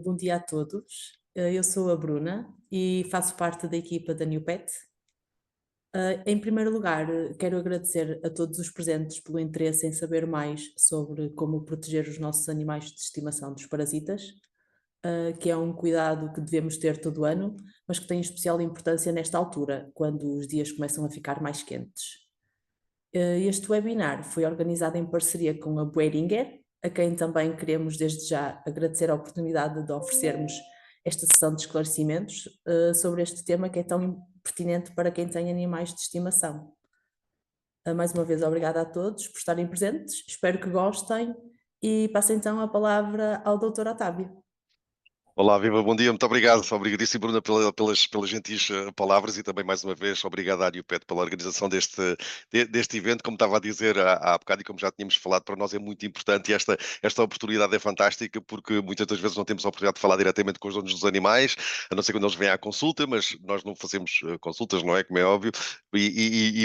bom dia a todos. Eu sou a Bruna e faço parte da equipa da New Pet. Em primeiro lugar, quero agradecer a todos os presentes pelo interesse em saber mais sobre como proteger os nossos animais de estimação dos parasitas, que é um cuidado que devemos ter todo ano, mas que tem especial importância nesta altura, quando os dias começam a ficar mais quentes. Este webinar foi organizado em parceria com a Boehringer, a quem também queremos desde já agradecer a oportunidade de oferecermos esta sessão de esclarecimentos sobre este tema que é tão pertinente para quem tem animais de estimação. Mais uma vez, obrigada a todos por estarem presentes, espero que gostem e passo então a palavra ao Dr. Otávio. Olá, viva, bom dia, muito obrigado, obrigadíssimo Bruna pelas gentis palavras e também mais uma vez obrigado à Pet pela organização deste evento, como estava a dizer há bocado e como já tínhamos falado, para nós é muito importante e esta oportunidade é fantástica porque muitas das vezes não temos a oportunidade de falar diretamente com os donos dos animais, a não ser quando eles vêm à consulta, mas nós não fazemos consultas, não é, como é óbvio,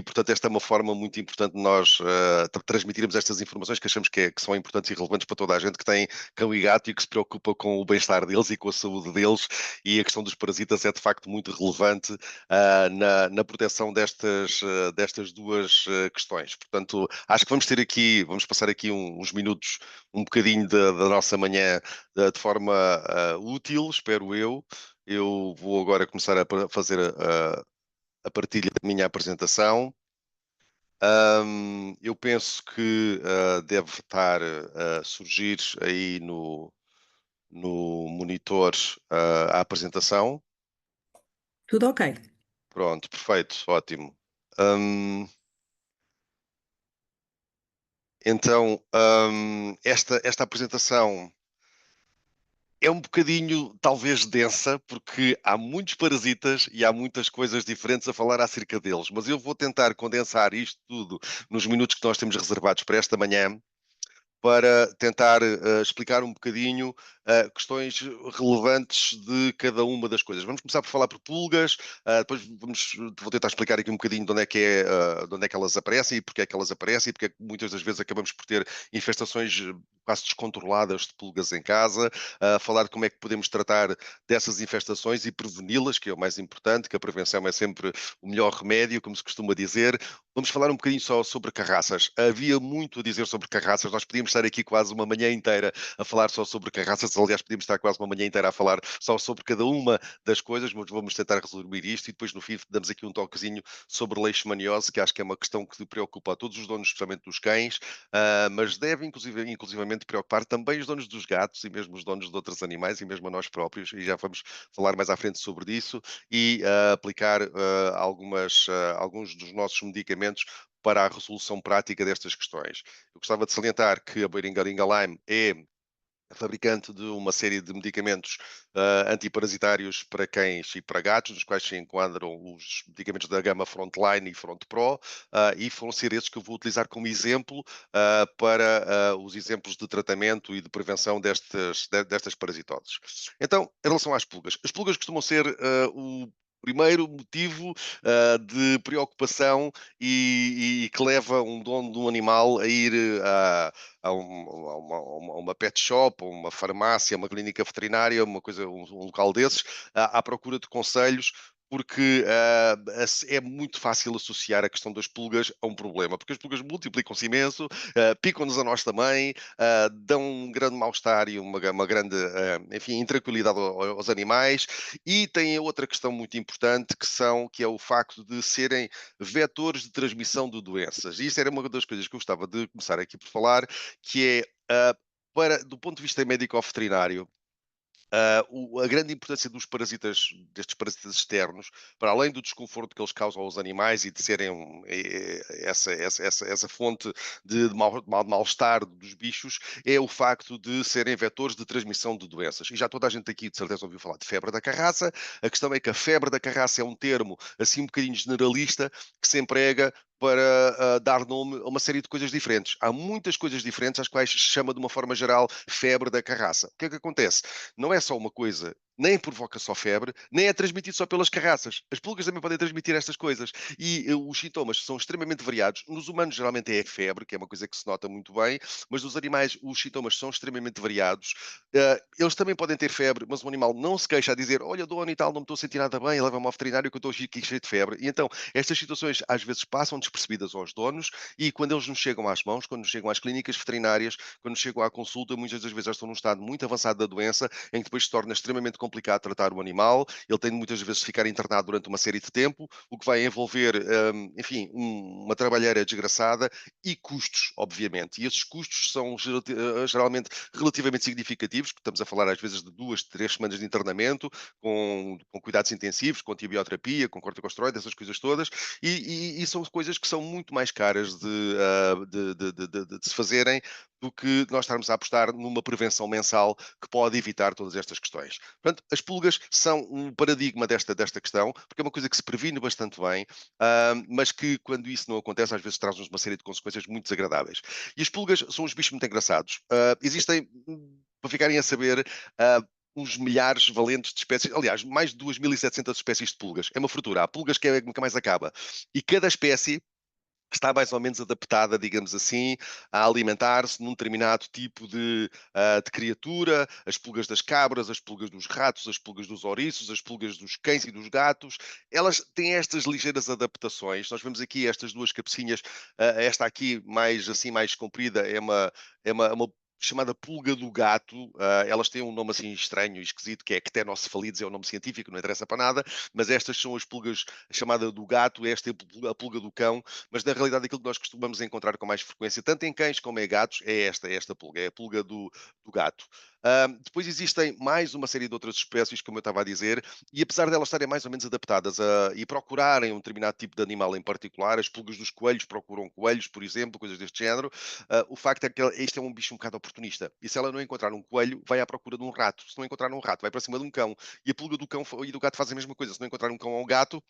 portanto esta é uma forma muito importante de nós transmitirmos estas informações que achamos que são importantes e relevantes para toda a gente que tem cão e gato e que se preocupa com o bem-estar deles e com a saúde deles, e a questão dos parasitas é de facto muito relevante na proteção destas duas questões. Portanto, acho que vamos passar aqui uns minutos, um bocadinho da nossa manhã de forma útil, espero eu. Eu vou agora começar a fazer a partilha da minha apresentação. Eu penso que deve estar a surgir aí no monitor a apresentação. Tudo ok. Pronto, perfeito, ótimo. Então, esta apresentação é um bocadinho, talvez, densa, porque há muitos parasitas e há muitas coisas diferentes a falar acerca deles, mas eu vou tentar condensar isto tudo nos minutos que nós temos reservados para esta manhã, para tentar explicar um bocadinho questões relevantes de cada uma das coisas. Vamos começar por falar por pulgas, depois vou tentar explicar aqui um bocadinho de onde é que elas aparecem e porque é que elas aparecem e porque é que muitas das vezes acabamos por ter infestações quase descontroladas de pulgas em casa, falar de como é que podemos tratar dessas infestações e preveni-las, que é o mais importante, que a prevenção é sempre o melhor remédio, como se costuma dizer. Vamos falar um bocadinho só sobre carraças. Havia muito a dizer sobre carraças, nós podíamos estar aqui quase uma manhã inteira a falar só sobre carraças, aliás, podíamos estar quase uma manhã inteira a falar só sobre cada uma das coisas, mas vamos tentar resumir isto e depois no fim damos aqui um toquezinho sobre leishmaniose, que acho que é uma questão que preocupa a todos os donos, especialmente dos cães, mas deve inclusivamente preocupar também os donos dos gatos e mesmo os donos de outros animais e mesmo a nós próprios, e já vamos falar mais à frente sobre isso e aplicar alguns dos nossos medicamentos para a resolução prática destas questões. Eu gostava de salientar que a Boehringer Ingelheim é fabricante de uma série de medicamentos antiparasitários para cães e para gatos, nos quais se enquadram os medicamentos da gama Frontline e Front Pro, e vão ser esses que eu vou utilizar como exemplo para os exemplos de tratamento e de prevenção destas parasitoses. Então, em relação às pulgas, as pulgas costumam ser o primeiro motivo de preocupação e que leva um dono de um animal a ir a uma pet shop, a uma farmácia, uma clínica veterinária, um local desses, à procura de conselhos, porque é muito fácil associar a questão das pulgas a um problema, porque as pulgas multiplicam-se imenso, picam-nos a nós também, dão um grande mal-estar e uma grande, enfim, intranquilidade aos animais, e têm outra questão muito importante, que é o facto de serem vetores de transmissão de doenças. E isso era uma das coisas que eu gostava de começar aqui por falar, que é, do ponto de vista médico-veterinário, a grande importância destes parasitas externos, para além do desconforto que eles causam aos animais e de serem essa fonte de mal-estar dos bichos, é o facto de serem vetores de transmissão de doenças. E já toda a gente aqui, de certeza, ouviu falar de febre da carraça. A questão é que a febre da carraça é um termo assim um bocadinho generalista que se emprega para dar nome a uma série de coisas diferentes. Há muitas coisas diferentes às quais se chama de uma forma geral febre da carraça. O que é que acontece? Não é só uma coisa nem provoca só febre, nem é transmitido só pelas carraças. As pulgas também podem transmitir estas coisas. E os sintomas são extremamente variados. Nos humanos, geralmente é a febre, que é uma coisa que se nota muito bem, mas nos animais os sintomas são extremamente variados. Eles também podem ter febre, mas o animal não se queixa a dizer: olha, dono e tal, não me estou a sentir nada bem, leva-me ao veterinário que eu estou aqui cheio de febre. E então, estas situações às vezes passam despercebidas aos donos e quando eles nos chegam às mãos, quando nos chegam às clínicas veterinárias, quando nos chegam à consulta, muitas das vezes já estão num estado muito avançado da doença, em que depois se torna extremamente complicado tratar o animal. Ele tem muitas vezes de ficar internado durante uma série de tempo, o que vai envolver, enfim, uma trabalheira desgraçada e custos, obviamente. E esses custos são geralmente relativamente significativos, que estamos a falar às vezes de 2, 3 semanas de internamento, com cuidados intensivos, com antibioterapia, com corticosteroides, essas coisas todas, e são coisas que são muito mais caras de se fazerem do que nós estarmos a apostar numa prevenção mensal que pode evitar todas estas questões. Portanto, as pulgas são um paradigma desta questão, porque é uma coisa que se previne bastante bem, mas que quando isso não acontece, às vezes traz-nos uma série de consequências muito desagradáveis. E as pulgas são uns bichos muito engraçados. Existem, para ficarem a saber, uns milhares valentes de espécies, aliás, mais de 2.700 espécies de pulgas. É uma fartura. Há pulgas que nunca mais acaba. E cada espécie está mais ou menos adaptada, digamos assim, a alimentar-se num determinado tipo de criatura, as pulgas das cabras, as pulgas dos ratos, as pulgas dos ouriços, as pulgas dos cães e dos gatos, elas têm estas ligeiras adaptações. Nós vemos aqui estas duas cabecinhas, esta aqui mais assim, mais comprida, é uma chamada pulga do gato. Elas têm um nome assim estranho e esquisito, que é Ctenocefalides, é o nome científico, não interessa para nada, mas estas são as pulgas, a chamada do gato, esta é a pulga do cão, mas na realidade aquilo que nós costumamos encontrar com mais frequência, tanto em cães como em gatos, é esta pulga, é a pulga do gato. Depois existem mais uma série de outras espécies, como eu estava a dizer, e apesar delas estarem mais ou menos adaptadas e procurarem um determinado tipo de animal em particular, as pulgas dos coelhos procuram coelhos, por exemplo, coisas deste género, o facto é que este é um bicho um bocado oportunista. E se ela não encontrar um coelho, vai à procura de um rato. Se não encontrar um rato, vai para cima de um cão. E a pulga do cão e do gato fazem a mesma coisa. Se não encontrar um cão ou um gato,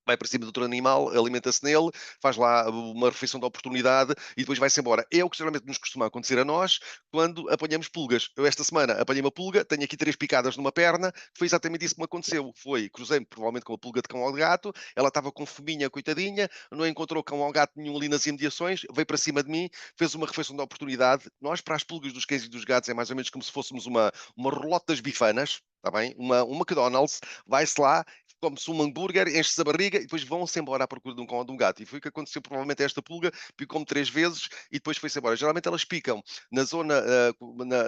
vai para cima do outro animal, alimenta-se nele, faz lá uma refeição de oportunidade e depois vai-se embora. É o que geralmente nos costuma acontecer a nós quando apanhamos pulgas. Eu esta semana apanhei uma pulga, tenho aqui 3 picadas numa perna, foi exatamente isso que me aconteceu. Cruzei-me provavelmente com uma pulga de cão ou de gato, ela estava com fominha, coitadinha, não encontrou cão ou gato nenhum ali nas imediações, veio para cima de mim, fez uma refeição de oportunidade. Nós, para as pulgas dos cães e dos gatos, é mais ou menos como se fôssemos uma rolote das bifanas, está bem? Um McDonald's, vai-se lá, come-se um hambúrguer, enche-se a barriga e depois vão-se embora à procura de um cão ou de um gato. E foi o que aconteceu provavelmente a esta pulga, picou-me 3 vezes e depois foi-se embora. Geralmente elas picam na zona,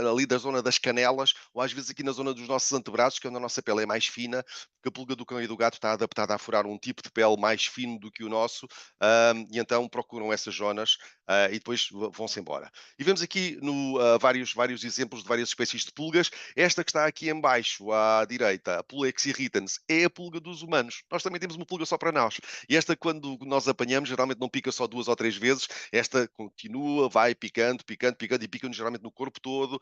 ali da zona das canelas, ou às vezes aqui na zona dos nossos antebraços, que é onde a nossa pele é mais fina, porque a pulga do cão e do gato está adaptada a furar um tipo de pele mais fino do que o nosso, e então procuram essas zonas e depois vão-se embora. E vemos aqui vários exemplos de várias espécies de pulgas. Esta que está aqui em baixo, à direita, a Pulex irritans, é a pulga dos humanos. Nós também temos uma pulga só para nós. E esta, quando nós apanhamos, geralmente não pica só 2 ou 3 vezes. Esta continua, vai picando, picando, picando e pica-nos geralmente no corpo todo,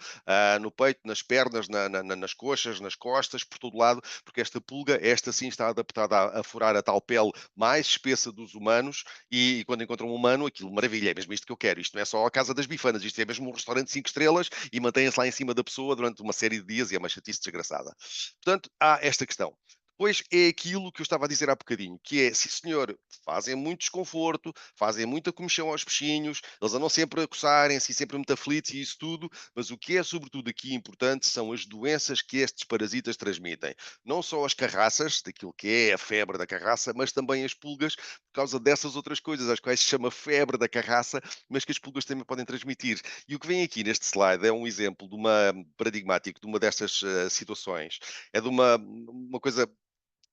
no peito, nas pernas, nas coxas, nas costas, por todo lado, porque esta pulga, esta sim está adaptada a furar a tal pele mais espessa dos humanos e quando encontram um humano, aquilo maravilha, é mesmo isto que eu quero. Isto não é só a casa das bifanas, isto é mesmo um restaurante 5 estrelas e mantém-se lá em cima da pessoa durante uma série de dias e é uma chatice desgraçada. Portanto, há esta questão. Depois é aquilo que eu estava a dizer há bocadinho, que é, sim senhor, fazem muito desconforto, fazem muita comichão aos peixinhos, eles andam sempre a coçarem-se e sempre muito aflitos e isso tudo, mas o que é sobretudo aqui importante são as doenças que estes parasitas transmitem. Não só as carraças, daquilo que é a febre da carraça, mas também as pulgas, por causa dessas outras coisas, às quais se chama febre da carraça, mas que as pulgas também podem transmitir. E o que vem aqui neste slide é um exemplo de uma paradigmático de uma destas situações. É de uma coisa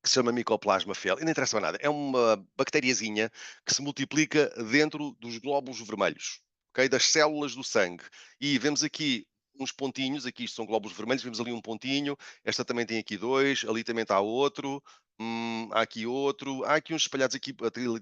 que se chama Mycoplasma feli, e não interessa nada, é uma bactériazinha que se multiplica dentro dos glóbulos vermelhos, ok? Das células do sangue. E vemos aqui uns pontinhos, aqui isto são glóbulos vermelhos, vemos ali um pontinho, esta também tem aqui 2, ali também está outro, há aqui outro, há aqui uns espalhados aqui,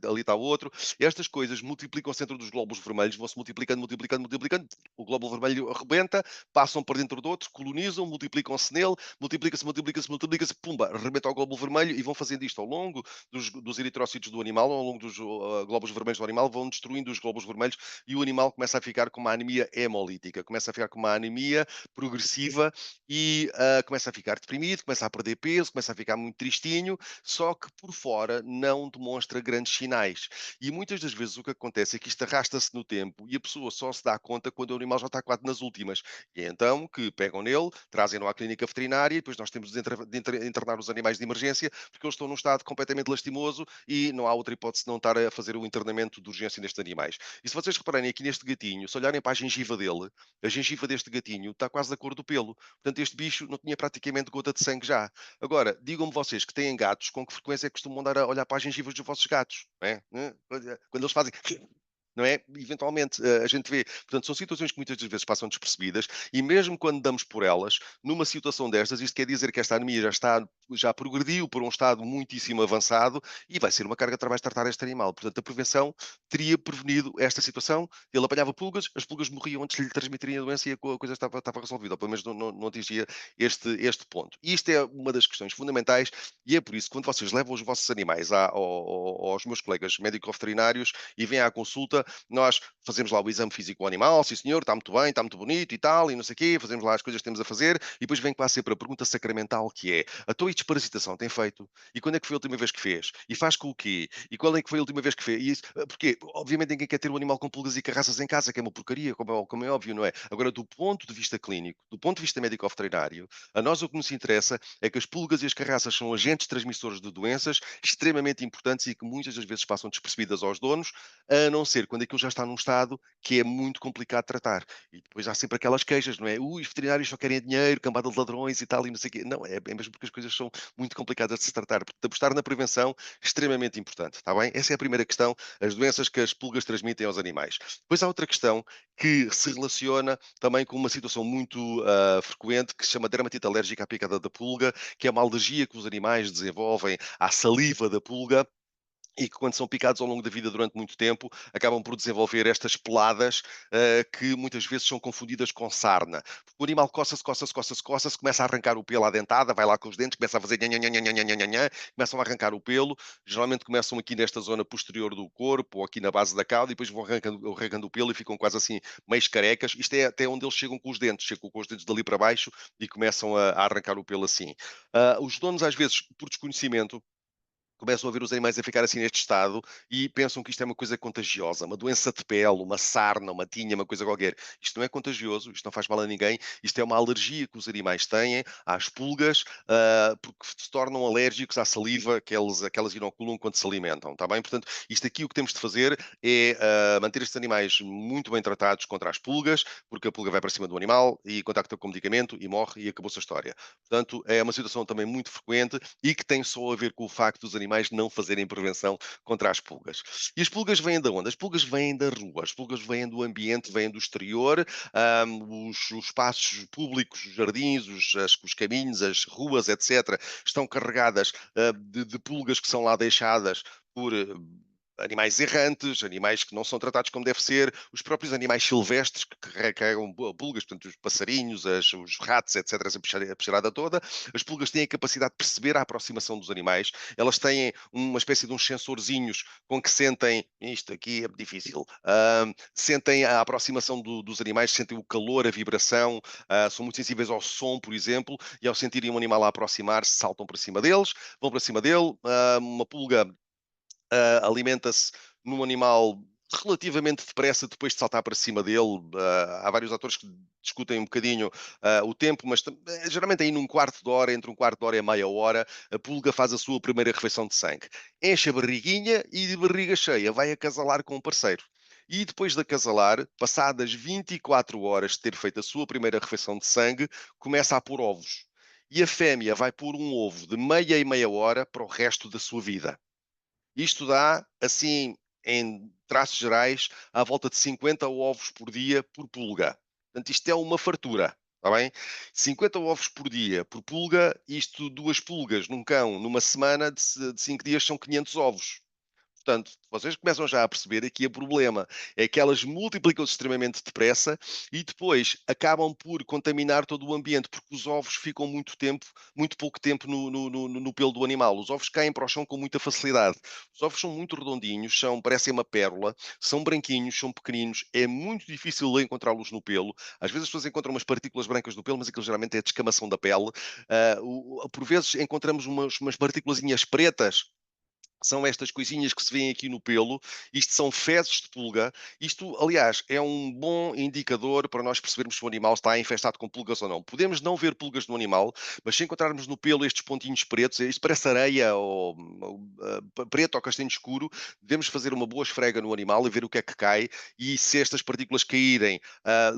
ali está outro. Estas coisas multiplicam-se dentro dos glóbulos vermelhos, vão-se multiplicando, multiplicando, multiplicando. O glóbulo vermelho arrebenta, passam por dentro do outro, colonizam, multiplicam-se nele, multiplica-se, multiplica-se, multiplica-se, pumba, arrebenta o glóbulo vermelho e vão fazendo isto ao longo dos eritrócitos do animal, ao longo dos glóbulos vermelhos do animal, vão destruindo os glóbulos vermelhos e o animal começa a ficar com uma anemia hemolítica, começa a ficar com uma anemia progressiva e começa a ficar deprimido, começa a perder peso, começa a ficar muito tristinho, só que por fora não demonstra grandes sinais. E muitas das vezes o que acontece é que isto arrasta-se no tempo e a pessoa só se dá conta quando o animal já está quase nas últimas. E é então que pegam nele, trazem-no à clínica veterinária e depois nós temos de internar os animais de emergência porque eles estão num estado completamente lastimoso e não há outra hipótese de não estar a fazer o internamento de urgência nestes animais. E se vocês repararem aqui neste gatinho, se olharem para a gengiva dele, a gengiva deste gatinho está quase da cor do pelo. Portanto, este bicho não tinha praticamente gota de sangue já. Agora, digam-me vocês que têm gatos, com que frequência é que costumam andar a olhar para as gengivas dos vossos gatos? Não é? Quando eles fazem não é? Eventualmente, a gente vê. Portanto, são situações que muitas das vezes passam despercebidas e mesmo quando damos por elas, numa situação destas, isto quer dizer que esta anemia já progrediu para um estado muitíssimo avançado e vai ser uma carga de trabalho tratar este animal. Portanto, a prevenção teria prevenido esta situação, ele apanhava pulgas, as pulgas morriam antes de lhe transmitirem a doença e a coisa estava resolvida, ou pelo menos não atingia este ponto. E isto é uma das questões fundamentais e é por isso que quando vocês levam os vossos animais aos meus colegas médico-veterinários e vêm à consulta, nós fazemos lá o exame físico do animal, sim senhor, está muito bem, está muito bonito e tal, e não sei o quê, fazemos lá as coisas que temos a fazer, e depois vem quase sempre a pergunta sacramental que é, a tua desparasitação tem feito? E quando é que foi a última vez que fez? E faz com o quê? E qual é que foi a última vez que fez? E isso, porque, obviamente, ninguém quer ter um animal com pulgas e carraças em casa, que é uma porcaria, como é óbvio, não é? Agora, do ponto de vista clínico, do ponto de vista médico-veterinário, a nós o que nos interessa é que as pulgas e as carraças são agentes transmissores de doenças extremamente importantes e que muitas das vezes passam despercebidas aos donos, a não ser quando aquilo já está num estado que é muito complicado de tratar. E depois há sempre aquelas queixas, não é? Os veterinários só querem dinheiro, cambada de ladrões e tal, e não sei o quê. Não, é mesmo porque as coisas são muito complicadas de se tratar. Portanto, apostar na prevenção, extremamente importante, está bem? Essa é a primeira questão, as doenças que as pulgas transmitem aos animais. Depois há outra questão que se relaciona também com uma situação muito frequente que se chama dermatite alérgica à picada da pulga, que é uma alergia que os animais desenvolvem à saliva da pulga e que quando são picados ao longo da vida durante muito tempo, acabam por desenvolver estas peladas que muitas vezes são confundidas com sarna. Porque o animal coça-se, coça-se, coça-se, coça-se, começa a arrancar o pelo à dentada, vai lá com os dentes, começa a fazer nhan, nhan, nhan, nhan, nhan, nhan, nhan, começam a arrancar o pelo, geralmente começam aqui nesta zona posterior do corpo, ou aqui na base da cauda, e depois vão arrancando o pelo e ficam quase assim, meio carecas. Isto é até onde eles chegam com os dentes, chegam com os dentes dali para baixo e começam a arrancar o pelo assim. Os donos, às vezes, por desconhecimento, começam a ver os animais a ficar assim neste estado e pensam que isto é uma coisa contagiosa, uma doença de pele, uma sarna, uma tinha, uma coisa qualquer. Isto não é contagioso, isto não faz mal a ninguém, isto é uma alergia que os animais têm às pulgas, porque se tornam alérgicos à saliva que elas inoculam quando se alimentam, está bem? Portanto, isto aqui o que temos de fazer é manter estes animais muito bem tratados contra as pulgas, porque a pulga vai para cima do animal e contacta com o medicamento e morre e acabou-se a história. Portanto, é uma situação também muito frequente e que tem só a ver com o facto dos animais não fazerem prevenção contra as pulgas. E as pulgas vêm de onde? As pulgas vêm da rua, as pulgas vêm do ambiente, vêm do exterior, os espaços públicos, os jardins, os caminhos, as ruas, etc., estão carregadas de pulgas que são lá deixadas por animais errantes, animais que não são tratados como deve ser, os próprios animais silvestres que carregam pulgas, portanto, os passarinhos, os ratos, etc., essa peixarada toda. As pulgas têm a capacidade de perceber a aproximação dos animais, elas têm uma espécie de uns sensorzinhos com que sentem, isto aqui é difícil, sentem a aproximação dos animais, sentem o calor, a vibração, são muito sensíveis ao som, por exemplo, e ao sentirem um animal a aproximar-se, saltam para cima deles, vão para cima dele, uma pulga alimenta-se num animal relativamente depressa depois de saltar para cima dele. Há vários autores que discutem um bocadinho o tempo, mas geralmente aí num quarto de hora, entre um quarto de hora e meia hora, a pulga faz a sua primeira refeição de sangue. Enche a barriguinha e de barriga cheia vai acasalar com um parceiro. E depois de acasalar, passadas 24 horas de ter feito a sua primeira refeição de sangue, começa a pôr ovos. E a fêmea vai pôr um ovo de meia e meia hora para o resto da sua vida. Isto dá, assim, em traços gerais, à volta de 50 ovos por dia por pulga. Portanto, isto é uma fartura. Está bem? 50 ovos por dia, por pulga, isto 2 pulgas num cão, numa semana de 5 dias são 500 ovos. Portanto, vocês começam já a perceber aqui o problema. É que elas multiplicam-se extremamente depressa e depois acabam por contaminar todo o ambiente, porque os ovos ficam muito pouco tempo no pelo do animal. Os ovos caem para o chão com muita facilidade. Os ovos são muito redondinhos, parecem uma pérola, são branquinhos, são pequeninos, é muito difícil encontrá-los no pelo. Às vezes as pessoas encontram umas partículas brancas no pelo, mas aquilo geralmente é descamação da pele. Por vezes encontramos umas partículazinhas pretas, são estas coisinhas que se vêem aqui no pelo, isto são fezes de pulga. Isto, aliás, é um bom indicador para nós percebermos se o animal está infestado com pulgas ou não. Podemos não ver pulgas no animal, mas se encontrarmos no pelo estes pontinhos pretos, isto parece areia ou preto ou castanho escuro, devemos fazer uma boa esfrega no animal e ver o que é que cai. E se estas partículas caírem,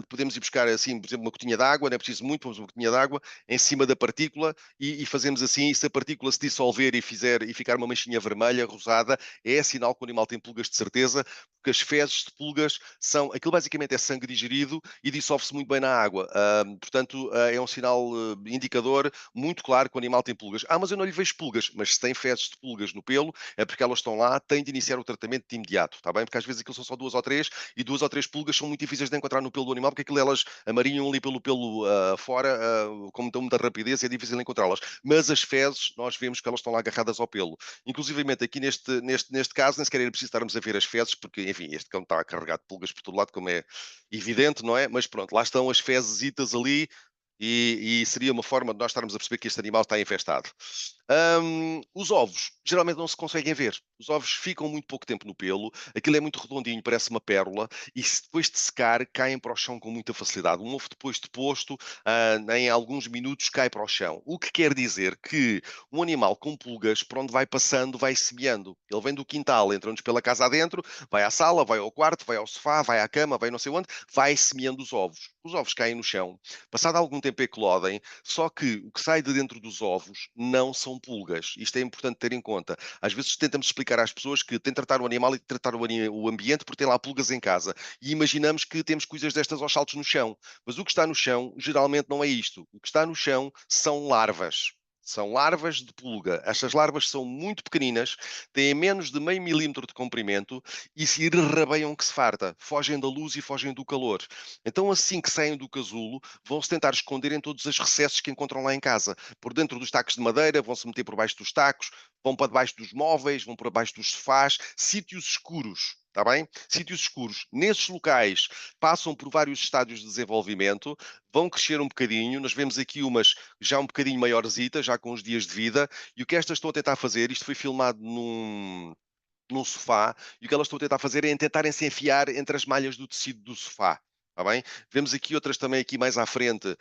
podemos ir buscar assim, por exemplo, uma gotinha de água, não é preciso muito, pomos uma gotinha de água em cima da partícula e fazemos assim, e se a partícula se dissolver e ficar uma manchinha vermelha, rosada, é sinal que o animal tem pulgas de certeza, porque as fezes de pulgas são, aquilo basicamente é sangue digerido e dissolve-se muito bem na água. Portanto, é um sinal indicador muito claro que o animal tem pulgas. Mas eu não lhe vejo pulgas, mas se tem fezes de pulgas no pelo, é porque elas estão lá, tem de iniciar o tratamento de imediato, está bem? Porque às vezes aquilo são só 2 ou 3 e 2 ou 3 pulgas são muito difíceis de encontrar no pelo do animal, porque aquilo elas amarinham ali pelo pelo fora, com muita rapidez e é difícil encontrá-las. Mas as fezes, nós vemos que elas estão lá agarradas ao pelo. Inclusivamente aqui neste caso, nem sequer era preciso estarmos a ver as fezes, porque, enfim, este cão está carregado de pulgas por todo lado, como é evidente, não é? Mas pronto, lá estão as fezesitas ali e seria uma forma de nós estarmos a perceber que este animal está infestado. Os ovos geralmente não se conseguem ver. Os ovos ficam muito pouco tempo no pelo, aquilo é muito redondinho, parece uma pérola, e depois de secar, caem para o chão com muita facilidade. Um ovo depois de posto, em alguns minutos cai para o chão. O que quer dizer que um animal com pulgas, por onde vai passando, vai semeando. Ele vem do quintal, entra-nos pela casa adentro, vai à sala, vai ao quarto, vai ao sofá, vai à cama, vai não sei onde, vai semeando os ovos. Os ovos caem no chão. Passado algum tempo eclodem, só que o que sai de dentro dos ovos não são pulgas. Isto é importante ter em conta. Às vezes tentamos explicar às pessoas que tem de tratar o animal e de tratar o ambiente porque tem lá pulgas em casa. E imaginamos que temos coisas destas aos saltos no chão. Mas o que está no chão geralmente não é isto. O que está no chão são larvas. São larvas de pulga. Estas larvas são muito pequeninas, têm menos de meio milímetro de comprimento e se rabeiam que se farta. Fogem da luz e fogem do calor. Então, assim que saem do casulo, vão-se tentar esconder em todos os recessos que encontram lá em casa. Por dentro dos tacos de madeira, vão-se meter por baixo dos tacos, vão para debaixo dos móveis, vão por baixo dos sofás, sítios escuros. Está bem? Sítios escuros. Nesses locais passam por vários estádios de desenvolvimento, vão crescer um bocadinho. Nós vemos aqui umas já um bocadinho maiorzitas, já com uns dias de vida. E o que estas estão a tentar fazer, isto foi filmado num sofá, e o que elas estão a tentar fazer é tentarem-se enfiar entre as malhas do tecido do sofá. Está bem? Vemos aqui outras também aqui mais à frente,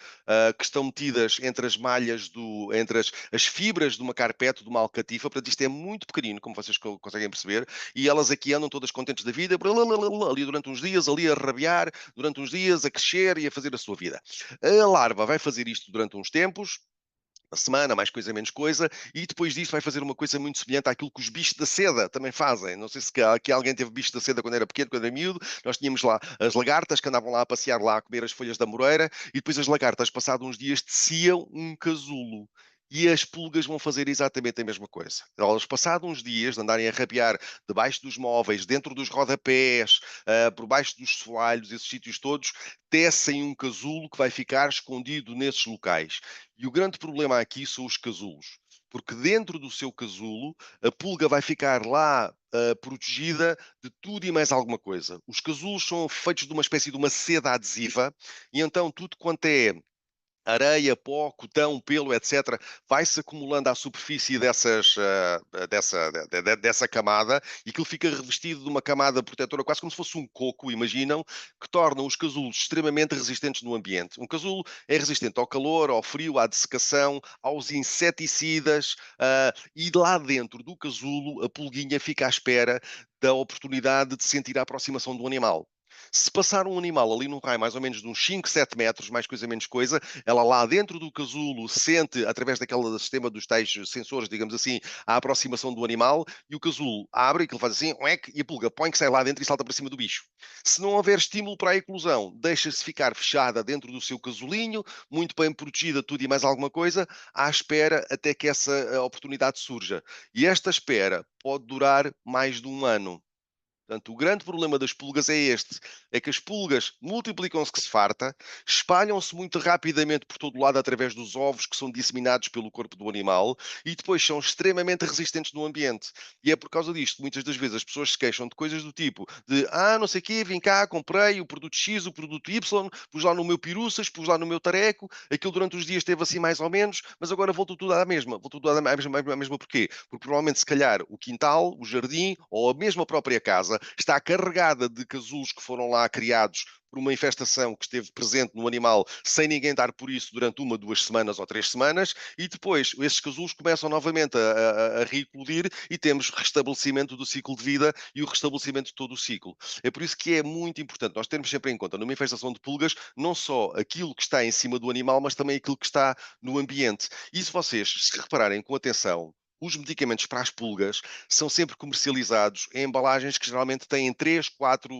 que estão metidas entre as malhas entre as fibras de uma carpete, de uma alcatifa. Portanto, isto é muito pequenino, como vocês conseguem perceber, e elas aqui andam todas contentes da vida, ali durante uns dias, ali a rabiar, durante uns dias, a crescer e a fazer a sua vida. A larva vai fazer isto durante uns tempos, uma semana, mais coisa, menos coisa, e depois disso vai fazer uma coisa muito semelhante àquilo que os bichos da seda também fazem. Não sei se aqui alguém teve bichos da seda quando era pequeno, quando era miúdo. Nós tínhamos lá as lagartas que andavam lá a passear, lá a comer as folhas da moreira, e depois as lagartas, passados uns dias, teciam um casulo. E as pulgas vão fazer exatamente a mesma coisa. Elas, passados uns dias de andarem a rabiar debaixo dos móveis, dentro dos rodapés, por baixo dos soalhos, esses sítios todos, tecem um casulo que vai ficar escondido nesses locais. E o grande problema aqui são os casulos, porque dentro do seu casulo a pulga vai ficar lá protegida de tudo e mais alguma coisa. Os casulos são feitos de uma espécie de uma seda adesiva e então tudo quanto é areia, pó, cotão, pelo, etc., vai-se acumulando à superfície dessa camada e aquilo fica revestido de uma camada protetora, quase como se fosse um coco, imaginam, que torna os casulos extremamente resistentes no ambiente. Um casulo é resistente ao calor, ao frio, à dessecação, aos inseticidas, e lá dentro do casulo a pulguinha fica à espera da oportunidade de sentir a aproximação do animal. Se passar um animal ali num raio mais ou menos de uns 5, 7 metros, mais coisa menos coisa, ela lá dentro do casulo sente, através daquele sistema dos tais sensores, digamos assim, a aproximação do animal, e o casulo abre, e que ele faz assim, uec, e a pulga põe que sai lá dentro e salta para cima do bicho. Se não houver estímulo para a eclosão, deixa-se ficar fechada dentro do seu casulinho, muito bem protegida, tudo e mais alguma coisa, à espera até que essa oportunidade surja. E esta espera pode durar mais de um ano. Portanto, o grande problema das pulgas é este: é que as pulgas multiplicam-se que se farta, espalham-se muito rapidamente por todo o lado através dos ovos que são disseminados pelo corpo do animal e depois são extremamente resistentes no ambiente. E é por causa disto, muitas das vezes as pessoas se queixam de coisas do tipo de não sei o quê, vim cá, comprei o produto X, o produto Y, pus lá no meu piruças, pus lá no meu tareco, aquilo durante os dias esteve assim mais ou menos, mas agora voltou tudo à mesma. Voltou tudo à mesma porquê? Porque provavelmente, se calhar, o quintal, o jardim ou a mesma própria casa está carregada de casulos que foram lá criados por uma infestação que esteve presente no animal sem ninguém dar por isso durante 1, 2 semanas ou 3 semanas, e depois esses casulos começam novamente a reeclodir e temos restabelecimento do ciclo de vida e o restabelecimento de todo o ciclo. É por isso que é muito importante nós termos sempre em conta, numa infestação de pulgas, não só aquilo que está em cima do animal, mas também aquilo que está no ambiente. E se vocês se repararem com atenção, os medicamentos para as pulgas são sempre comercializados em embalagens que geralmente têm 3, 4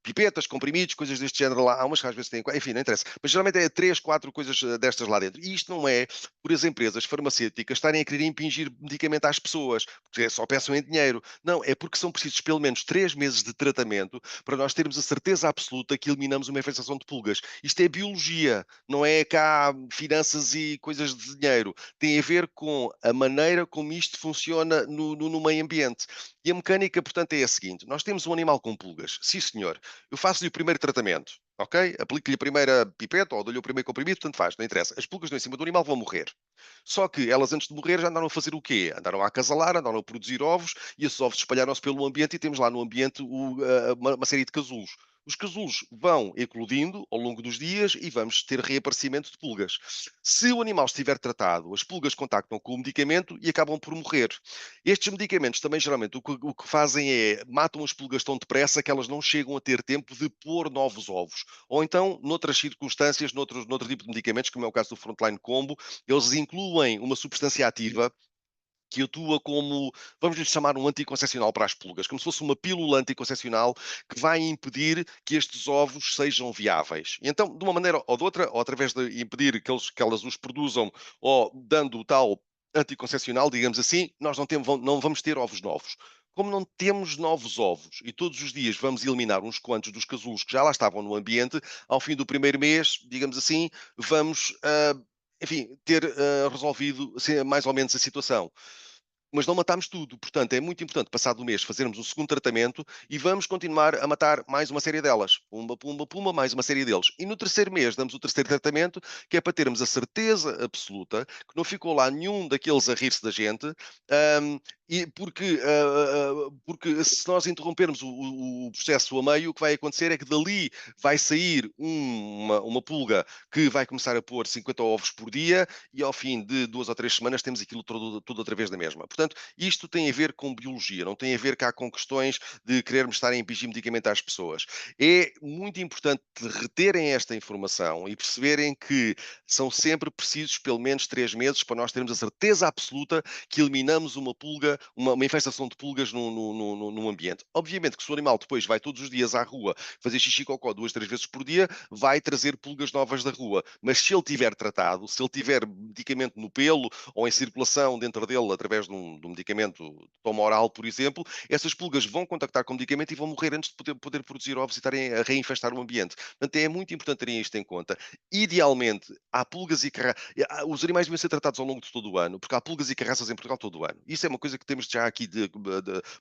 pipetas, comprimidos, coisas deste género lá. Há umas que às vezes têm, enfim, não interessa. Mas geralmente é 3, 4 coisas destas lá dentro. E isto não é por as empresas farmacêuticas estarem a querer impingir medicamento às pessoas, porque só pensam em dinheiro. Não, é porque são precisos pelo menos 3 meses de tratamento para nós termos a certeza absoluta que eliminamos uma infestação de pulgas. Isto é biologia, não é cá finanças e coisas de dinheiro. Tem a ver com a maneira como isto funciona no meio ambiente. E a mecânica, portanto, é a seguinte: nós temos um animal com pulgas, sim senhor, eu faço-lhe o primeiro tratamento, ok? Aplico-lhe a primeira pipeta ou dou-lhe o primeiro comprimido, tanto faz, não interessa. As pulgas estão em cima do animal, vão morrer. Só que elas, antes de morrer, já andaram a fazer o quê? Andaram a acasalar, andaram a produzir ovos e esses ovos espalharam-se pelo ambiente e temos lá no ambiente uma série de casulos. Os casulos vão eclodindo ao longo dos dias e vamos ter reaparecimento de pulgas. Se o animal estiver tratado, as pulgas contactam com o medicamento e acabam por morrer. Estes medicamentos também, geralmente, o que fazem é matam as pulgas tão depressa que elas não chegam a ter tempo de pôr novos ovos. Ou então, noutras circunstâncias, noutro tipo de medicamentos, como é o caso do Frontline Combo, eles incluem uma substância ativa que atua como, vamos lhe chamar, um anticoncepcional para as pulgas, como se fosse uma pílula anticoncepcional que vai impedir que estes ovos sejam viáveis. E então, de uma maneira ou de outra, ou através de impedir que elas os produzam, ou dando o tal anticoncepcional, digamos assim, nós não vamos ter ovos novos. Como não temos novos ovos e todos os dias vamos eliminar uns quantos dos casulos que já lá estavam no ambiente, ao fim do primeiro mês, digamos assim, vamos, enfim, ter resolvido mais ou menos a situação. Mas não matámos tudo. Portanto, é muito importante, passado o mês, fazermos um segundo tratamento e vamos continuar a matar mais uma série delas. Pumba, pumba, pumba, mais uma série deles. E no terceiro mês damos o terceiro tratamento, que é para termos a certeza absoluta que não ficou lá nenhum daqueles a rir-se da gente, e porque se nós interrompermos o processo a meio, o que vai acontecer é que dali vai sair uma pulga que vai começar a pôr 50 ovos por dia e ao fim de 2 ou 3 semanas temos aquilo tudo outra vez da mesma. Portanto, isto tem a ver com biologia, não tem a ver cá com questões de querermos estar a impingir medicamento às pessoas. É muito importante reterem esta informação e perceberem que são sempre precisos pelo menos 3 meses para nós termos a certeza absoluta que eliminamos uma pulga, uma infestação de pulgas no ambiente. Obviamente que se o animal depois vai todos os dias à rua fazer xixi e cocó 2, 3 vezes por dia, vai trazer pulgas novas da rua. Mas se ele tiver tratado, se ele tiver medicamento no pelo ou em circulação dentro dele através de um medicamento de toma oral, por exemplo, essas pulgas vão contactar com o medicamento e vão morrer antes de poder produzir ovos e estarem a reinfestar o ambiente. Portanto, é muito importante terem isto em conta. Idealmente, há pulgas e carraças. Os animais devem ser tratados ao longo de todo o ano, porque há pulgas e carraças em Portugal todo o ano. Isso é uma coisa que temos já aqui de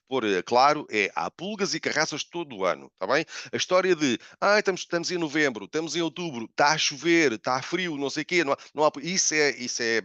pôr claro, há pulgas e carraças todo o ano, está bem? A história de, estamos em novembro, estamos em outubro, está a chover, está frio, não sei o quê, não há, isso é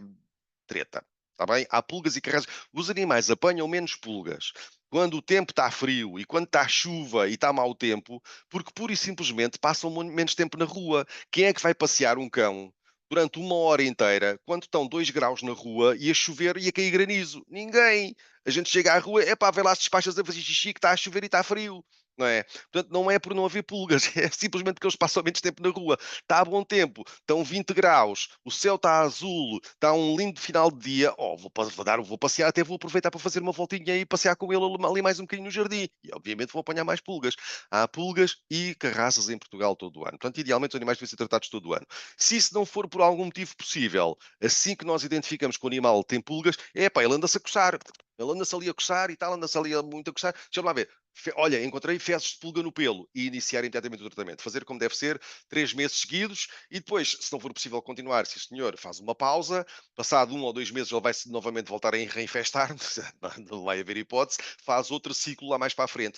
treta, está bem? Há pulgas e carraças. Os animais apanham menos pulgas quando o tempo está frio e quando está chuva e está mau tempo, porque pura e simplesmente passam menos tempo na rua. Quem é que vai passear um cão durante 1 hora inteira quando estão 2 graus na rua e a chover e a cair granizo? Ninguém. A gente chega à rua, vê lá as despachas a fazer xixi que está a chover e está frio. não é? Portanto, não é por não haver pulgas, é simplesmente porque eles passam menos tempo na rua. Está a bom tempo, estão 20 graus, o céu está azul, está um lindo final de dia. Oh, vou passear, até vou aproveitar para fazer uma voltinha e passear com ele ali mais um bocadinho no jardim. E obviamente vou apanhar mais pulgas. Há pulgas e carraças em Portugal todo o ano. Portanto, idealmente os animais devem ser tratados todo o ano. Se isso não for por algum motivo possível, assim que nós identificamos que o animal tem pulgas, é pá, ele anda-se a coçar. Ele anda-se ali a coçar e tal, anda-se ali muito a coçar. Deixa-me lá ver. Olha, encontrei fezes de pulga no pelo e iniciar imediatamente o tratamento. Fazer como deve ser, 3 meses seguidos e depois, se não for possível continuar, sim senhor, faz uma pausa. Passado 1 ou 2 meses ele vai novamente voltar a reinfestar, não vai haver hipótese. Faz outro ciclo lá mais para a frente.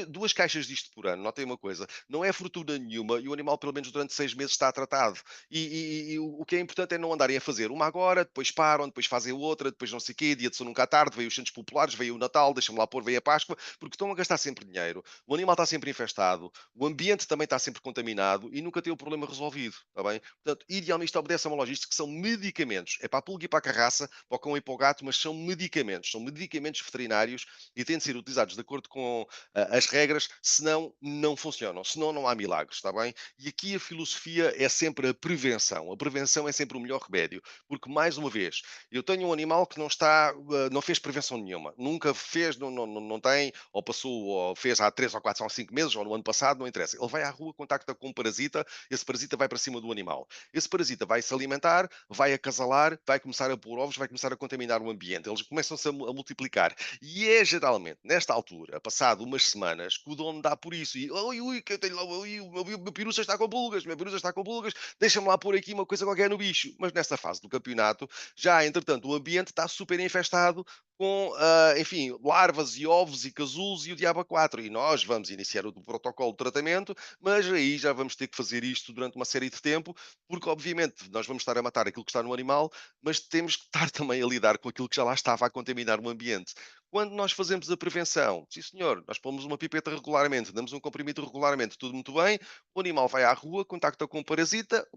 2 caixas disto por ano, notem uma coisa, não é fortuna nenhuma e o animal pelo menos durante 6 meses está tratado. E o que é importante é não andarem a fazer uma agora, depois param, depois fazem outra, depois não sei o quê, dia de São Nunca à tarde, veio os Santos Populares, veio o Natal, deixa-me lá pôr, veio a Páscoa, porque estão a gastar sempre dinheiro, o animal está sempre infestado, o ambiente também está sempre contaminado e nunca tem o problema resolvido, está bem? Portanto, idealmente isto obedece a uma logística que são medicamentos. É para a pulga e para a carraça, para o cão e para o gato, mas são medicamentos veterinários e têm de ser utilizados de acordo com as regras, senão não funcionam, senão não há milagres, está bem? E aqui a filosofia é sempre a prevenção. A prevenção é sempre o melhor remédio, porque mais uma vez, eu tenho um animal que não fez prevenção nenhuma, nunca fez, não tem, ou passou, ou fez há 3 ou 4 ou 5 meses, ou no ano passado, não interessa. Ele vai à rua, contacta com um parasita, esse parasita vai para cima do animal. Esse parasita vai se alimentar, vai acasalar, vai começar a pôr ovos, vai começar a contaminar o ambiente. Eles começam-se a multiplicar. E é geralmente, nesta altura, passado umas semanas, que o dono dá por isso. E, ui, ui, que eu tenho lá, ui, o meu peruça está com pulgas, o meu peruça está com pulgas, deixa-me lá pôr aqui uma coisa qualquer no bicho. Mas nessa fase do campeonato, já, entretanto, o ambiente está super infestado com, enfim, larvas e ovos e casulos e o diabo a quatro. E nós vamos iniciar o protocolo de tratamento, mas aí já vamos ter que fazer isto durante uma série de tempo, porque obviamente nós vamos estar a matar aquilo que está no animal, mas temos que estar também a lidar com aquilo que já lá estava a contaminar o ambiente. Quando nós fazemos a prevenção, sim senhor, nós pomos uma pipeta regularmente, damos um comprimido regularmente, tudo muito bem, o animal vai à rua, contacta com o parasita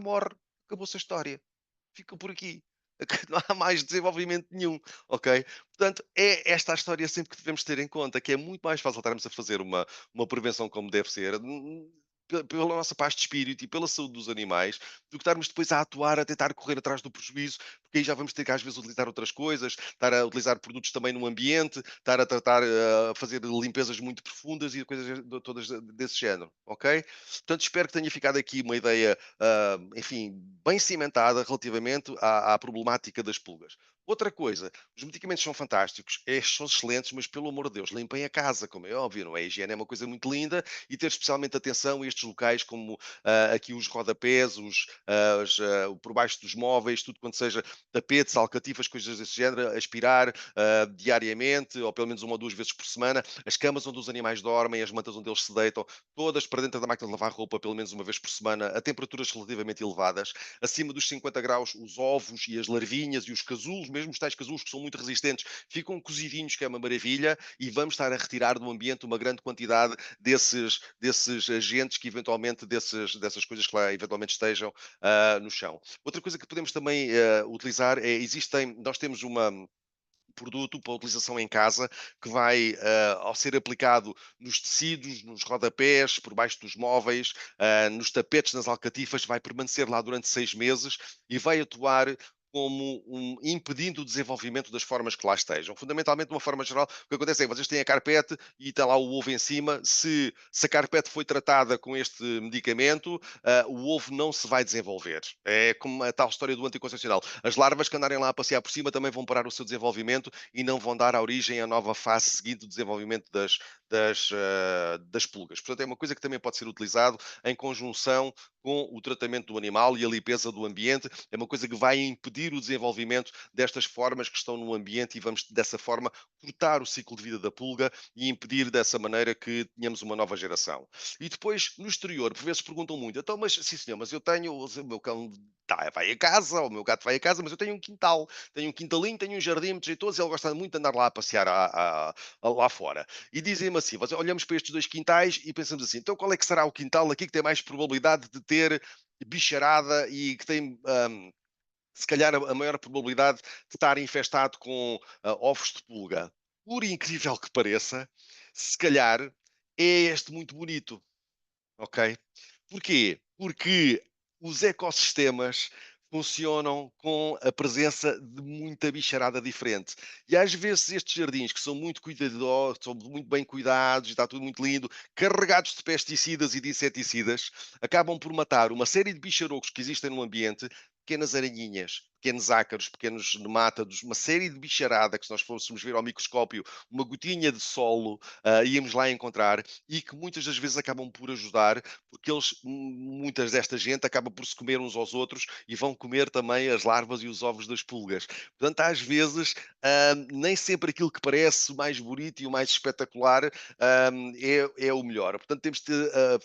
morre, acabou-se a história. Fica por aqui. Não há mais desenvolvimento nenhum, ok? Portanto, é esta a história sempre que devemos ter em conta, que é muito mais fácil estarmos a fazer uma prevenção como deve ser, pela nossa paz de espírito e pela saúde dos animais, do que estarmos depois a atuar, a tentar correr atrás do prejuízo, porque aí já vamos ter que às vezes utilizar outras coisas, estar a utilizar produtos também no ambiente, estar a tratar, a fazer limpezas muito profundas e coisas todas desse género, ok? Portanto, espero que tenha ficado aqui uma ideia enfim, bem cimentada relativamente à problemática das pulgas. Outra coisa, os medicamentos são fantásticos, são excelentes, mas pelo amor de Deus, limpem a casa, como é óbvio, não é? A higiene é uma coisa muito linda e ter especialmente atenção a estes locais como aqui os rodapés, por baixo dos móveis, tudo quanto seja tapetes, alcatifas, coisas desse género, aspirar diariamente, ou pelo menos 1 ou 2 vezes por semana, as camas onde os animais dormem, as mantas onde eles se deitam, todas para dentro da máquina de lavar roupa pelo menos 1 vez por semana, a temperaturas relativamente elevadas, acima dos 50 graus, os ovos e as larvinhas e os casulos, mesmo os tais casulos que são muito resistentes, ficam cozidinhos, que é uma maravilha, e vamos estar a retirar do ambiente uma grande quantidade desses agentes que eventualmente, dessas coisas que lá eventualmente estejam no chão. Outra coisa que podemos também utilizar nós temos produto para utilização em casa que vai, ao ser aplicado nos tecidos, nos rodapés, por baixo dos móveis, nos tapetes, nas alcatifas, vai permanecer lá durante 6 meses e vai atuar como impedindo o desenvolvimento das formas que lá estejam. Fundamentalmente, de uma forma geral, o que acontece é que vocês têm a carpete e está lá o ovo em cima. Se a carpete foi tratada com este medicamento, o ovo não se vai desenvolver. É como a tal história do anticoncepcional. As larvas que andarem lá a passear por cima também vão parar o seu desenvolvimento e não vão dar origem à nova fase seguinte do desenvolvimento das pulgas. Portanto, é uma coisa que também pode ser utilizado em conjunção com o tratamento do animal e a limpeza do ambiente. É uma coisa que vai impedir o desenvolvimento destas formas que estão no ambiente e vamos, dessa forma, cortar o ciclo de vida da pulga e impedir dessa maneira que tenhamos uma nova geração. E depois, no exterior, por vezes perguntam muito, então, mas sim senhor, mas eu tenho, o meu cão vai a casa, ou o meu gato vai a casa, mas eu tenho um quintal, tenho um quintalinho, tenho um jardim muito jeitoso, e ele gosta muito de andar lá a passear lá fora. E dizem-me assim, olhamos para estes 2 quintais e pensamos assim, então qual é que será o quintal aqui que tem mais probabilidade de ter bicharada e que tem se calhar a maior probabilidade de estar infestado com ovos de pulga. Por incrível que pareça, se calhar é este muito bonito, ok? Porquê? Porque os ecossistemas funcionam com a presença de muita bicharada diferente. E às vezes estes jardins que são muito cuidadosos, são muito bem cuidados, está tudo muito lindo, carregados de pesticidas e de inseticidas, acabam por matar uma série de bicharocos que existem no ambiente, pequenas aranhinhas, pequenos ácaros, pequenos nemátados, uma série de bicharada que se nós fôssemos ver ao microscópio, uma gotinha de solo, íamos lá encontrar e que muitas das vezes acabam por ajudar porque eles, muitas desta gente acaba por se comer uns aos outros e vão comer também as larvas e os ovos das pulgas. Portanto, às vezes, nem sempre aquilo que parece o mais bonito e o mais espetacular é o melhor. Portanto, temos de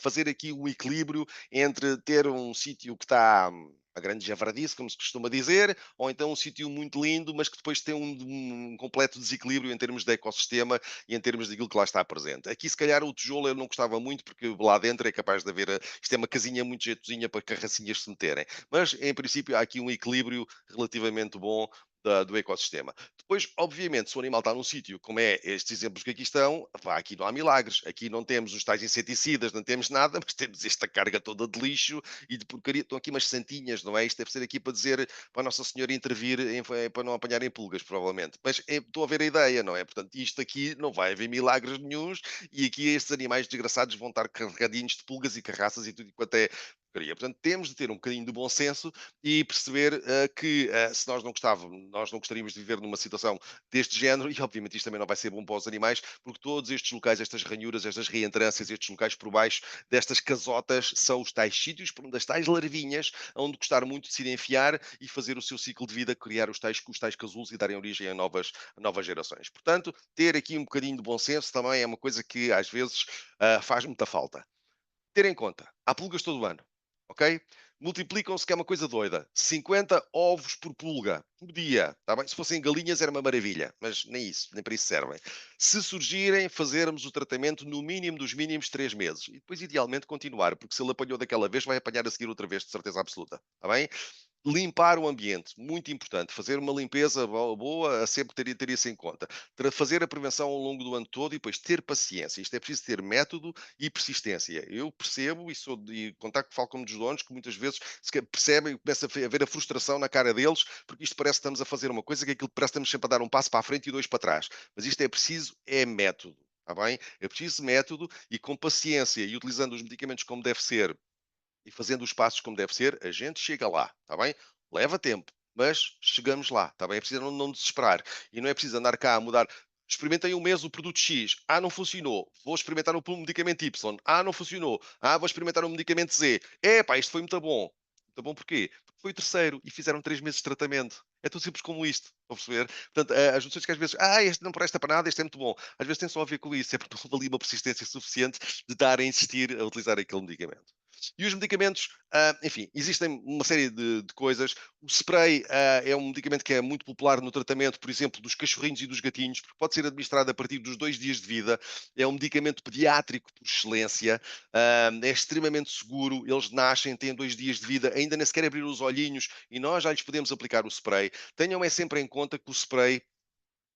fazer aqui um equilíbrio entre ter um sítio que está a grande javardice, como se costuma dizer, ou então um sítio muito lindo, mas que depois tem um completo desequilíbrio em termos de ecossistema e em termos daquilo que lá está presente. Aqui, se calhar, o tijolo eu não gostava muito, porque lá dentro é capaz de haver. Isto é uma casinha muito jeitosinha para carracinhas se meterem. Mas, em princípio, há aqui um equilíbrio relativamente bom. Do ecossistema. Depois, obviamente, se o animal está num sítio, como é estes exemplos que aqui estão, pá, aqui não há milagres. Aqui não temos os tais inseticidas, não temos nada, mas temos esta carga toda de lixo e de porcaria. Estão aqui umas santinhas, não é? Isto deve ser aqui para dizer para a Nossa Senhora intervir para não apanharem pulgas, provavelmente. Mas estou a ver a ideia, não é? Portanto, isto aqui não vai haver milagres nenhuns e aqui estes animais desgraçados vão estar carregadinhos de pulgas e carraças e tudo quanto é porcaria. Portanto, temos de ter um bocadinho de bom senso e perceber que se nós não gostávamos, nós não gostaríamos de viver numa situação deste género, e obviamente isto também não vai ser bom para os animais, porque todos estes locais, estas ranhuras, estas reentrâncias, estes locais por baixo destas casotas são os tais sítios por onde as tais larvinhas onde gostar muito de se ir enfiar e fazer o seu ciclo de vida, criar os tais casulos e darem origem a novas gerações. Portanto, ter aqui um bocadinho de bom senso também é uma coisa que às vezes faz muita falta. Ter em conta, há pulgas todo o ano, ok? Multiplicam-se, que é uma coisa doida. 50 ovos por pulga, por dia. Tá bem? Se fossem galinhas era uma maravilha, mas nem isso, nem para isso servem. Se surgirem, fazermos o tratamento no mínimo dos mínimos 3 meses. E depois, idealmente, continuar, porque se ele apanhou daquela vez, vai apanhar a seguir outra vez, de certeza absoluta. Está bem? Limpar o ambiente, muito importante. Fazer uma limpeza boa, sempre ter isso em conta. Fazer a prevenção ao longo do ano todo e depois ter paciência. Isto é preciso ter método e persistência. Eu percebo e sou de contacto, falo com dos donos que muitas vezes percebem, começa a ver a frustração na cara deles, porque isto parece que estamos a fazer uma coisa que aquilo parece que estamos sempre a dar um passo para a frente e dois para trás. Mas isto é preciso, é método. Está bem? É preciso método e com paciência e utilizando os medicamentos como deve ser e fazendo os passos como deve ser, a gente chega lá, está bem? Leva tempo, mas chegamos lá, está bem? É preciso não desesperar. E não é preciso andar cá a mudar. Experimentei um mês o produto X. Ah, não funcionou. Vou experimentar o medicamento Y. Ah, não funcionou. Ah, vou experimentar o medicamento Z. Epá, isto foi muito bom. Muito bom porquê? Porque foi o terceiro e fizeram 3 meses de tratamento. É tão simples como isto. Estão a perceber? Portanto, as notícias que às vezes, este não presta para nada, este é muito bom. Às vezes tem só a ver com isso. É porque não houve ali uma persistência suficiente de estar a insistir a utilizar aquele medicamento. E os medicamentos, enfim, existem uma série de coisas. O spray é um medicamento que é muito popular no tratamento, por exemplo, dos cachorrinhos e dos gatinhos, porque pode ser administrado a partir dos 2 dias de vida. É um medicamento pediátrico por excelência, é extremamente seguro. Eles nascem, têm 2 dias de vida, ainda nem sequer abriram os olhinhos e nós já lhes podemos aplicar o spray. Tenham sempre em conta que o spray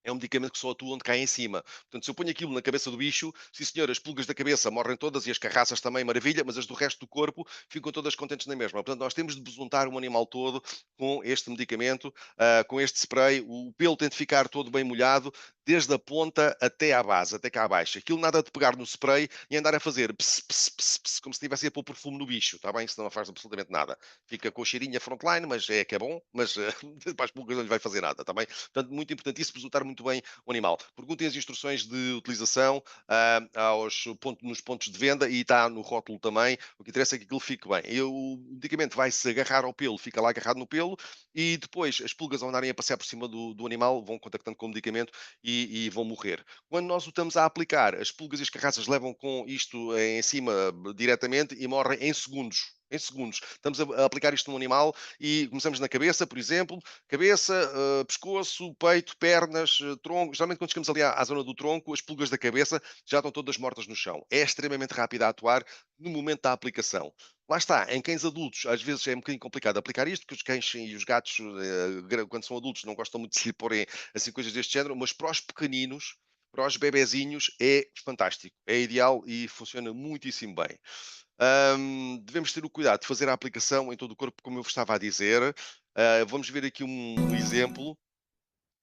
é um medicamento que só atua onde cai em cima. Portanto, se eu ponho aquilo na cabeça do bicho, sim senhor, as pulgas da cabeça morrem todas e as carraças também, maravilha, mas as do resto do corpo ficam todas contentes na mesma. Portanto, nós temos de besuntar o animal todo com este medicamento, com este spray. O pelo tem de ficar todo bem molhado, desde a ponta até à base, até cá abaixo. Aquilo nada de pegar no spray e andar a fazer pss, pss, pss, pss, como se estivesse a pôr perfume no bicho, está bem? Senão não faz absolutamente nada. Fica com a cheirinha frontline, mas é que é bom, mas para as pulgas não lhe vai fazer nada, está bem? Portanto, muito importante isso, besuntar muito bem o animal. Perguntem as instruções de utilização nos pontos de venda e está no rótulo também. O que interessa é que aquilo fique bem. O medicamento vai se agarrar ao pelo, fica lá agarrado no pelo e depois as pulgas ao andarem a passear por cima do animal vão contactando com o medicamento e vão morrer. Quando nós o estamos a aplicar, as pulgas e as carraças levam com isto em cima diretamente e morrem em segundos. Em segundos. Estamos a aplicar isto no animal e começamos na cabeça, por exemplo, cabeça, pescoço, peito, pernas, tronco. Geralmente, quando chegamos ali à zona do tronco, as pulgas da cabeça já estão todas mortas no chão. É extremamente rápido a atuar no momento da aplicação. Lá está, em cães adultos, às vezes é um bocadinho complicado aplicar isto, porque os cães e os gatos, quando são adultos, não gostam muito de se lhe porem assim coisas deste género, mas para os pequeninos, Para os bebezinhos é fantástico, é ideal e funciona muitíssimo bem. Devemos ter o cuidado de fazer a aplicação em todo o corpo, como eu vos estava a dizer. Vamos ver aqui um exemplo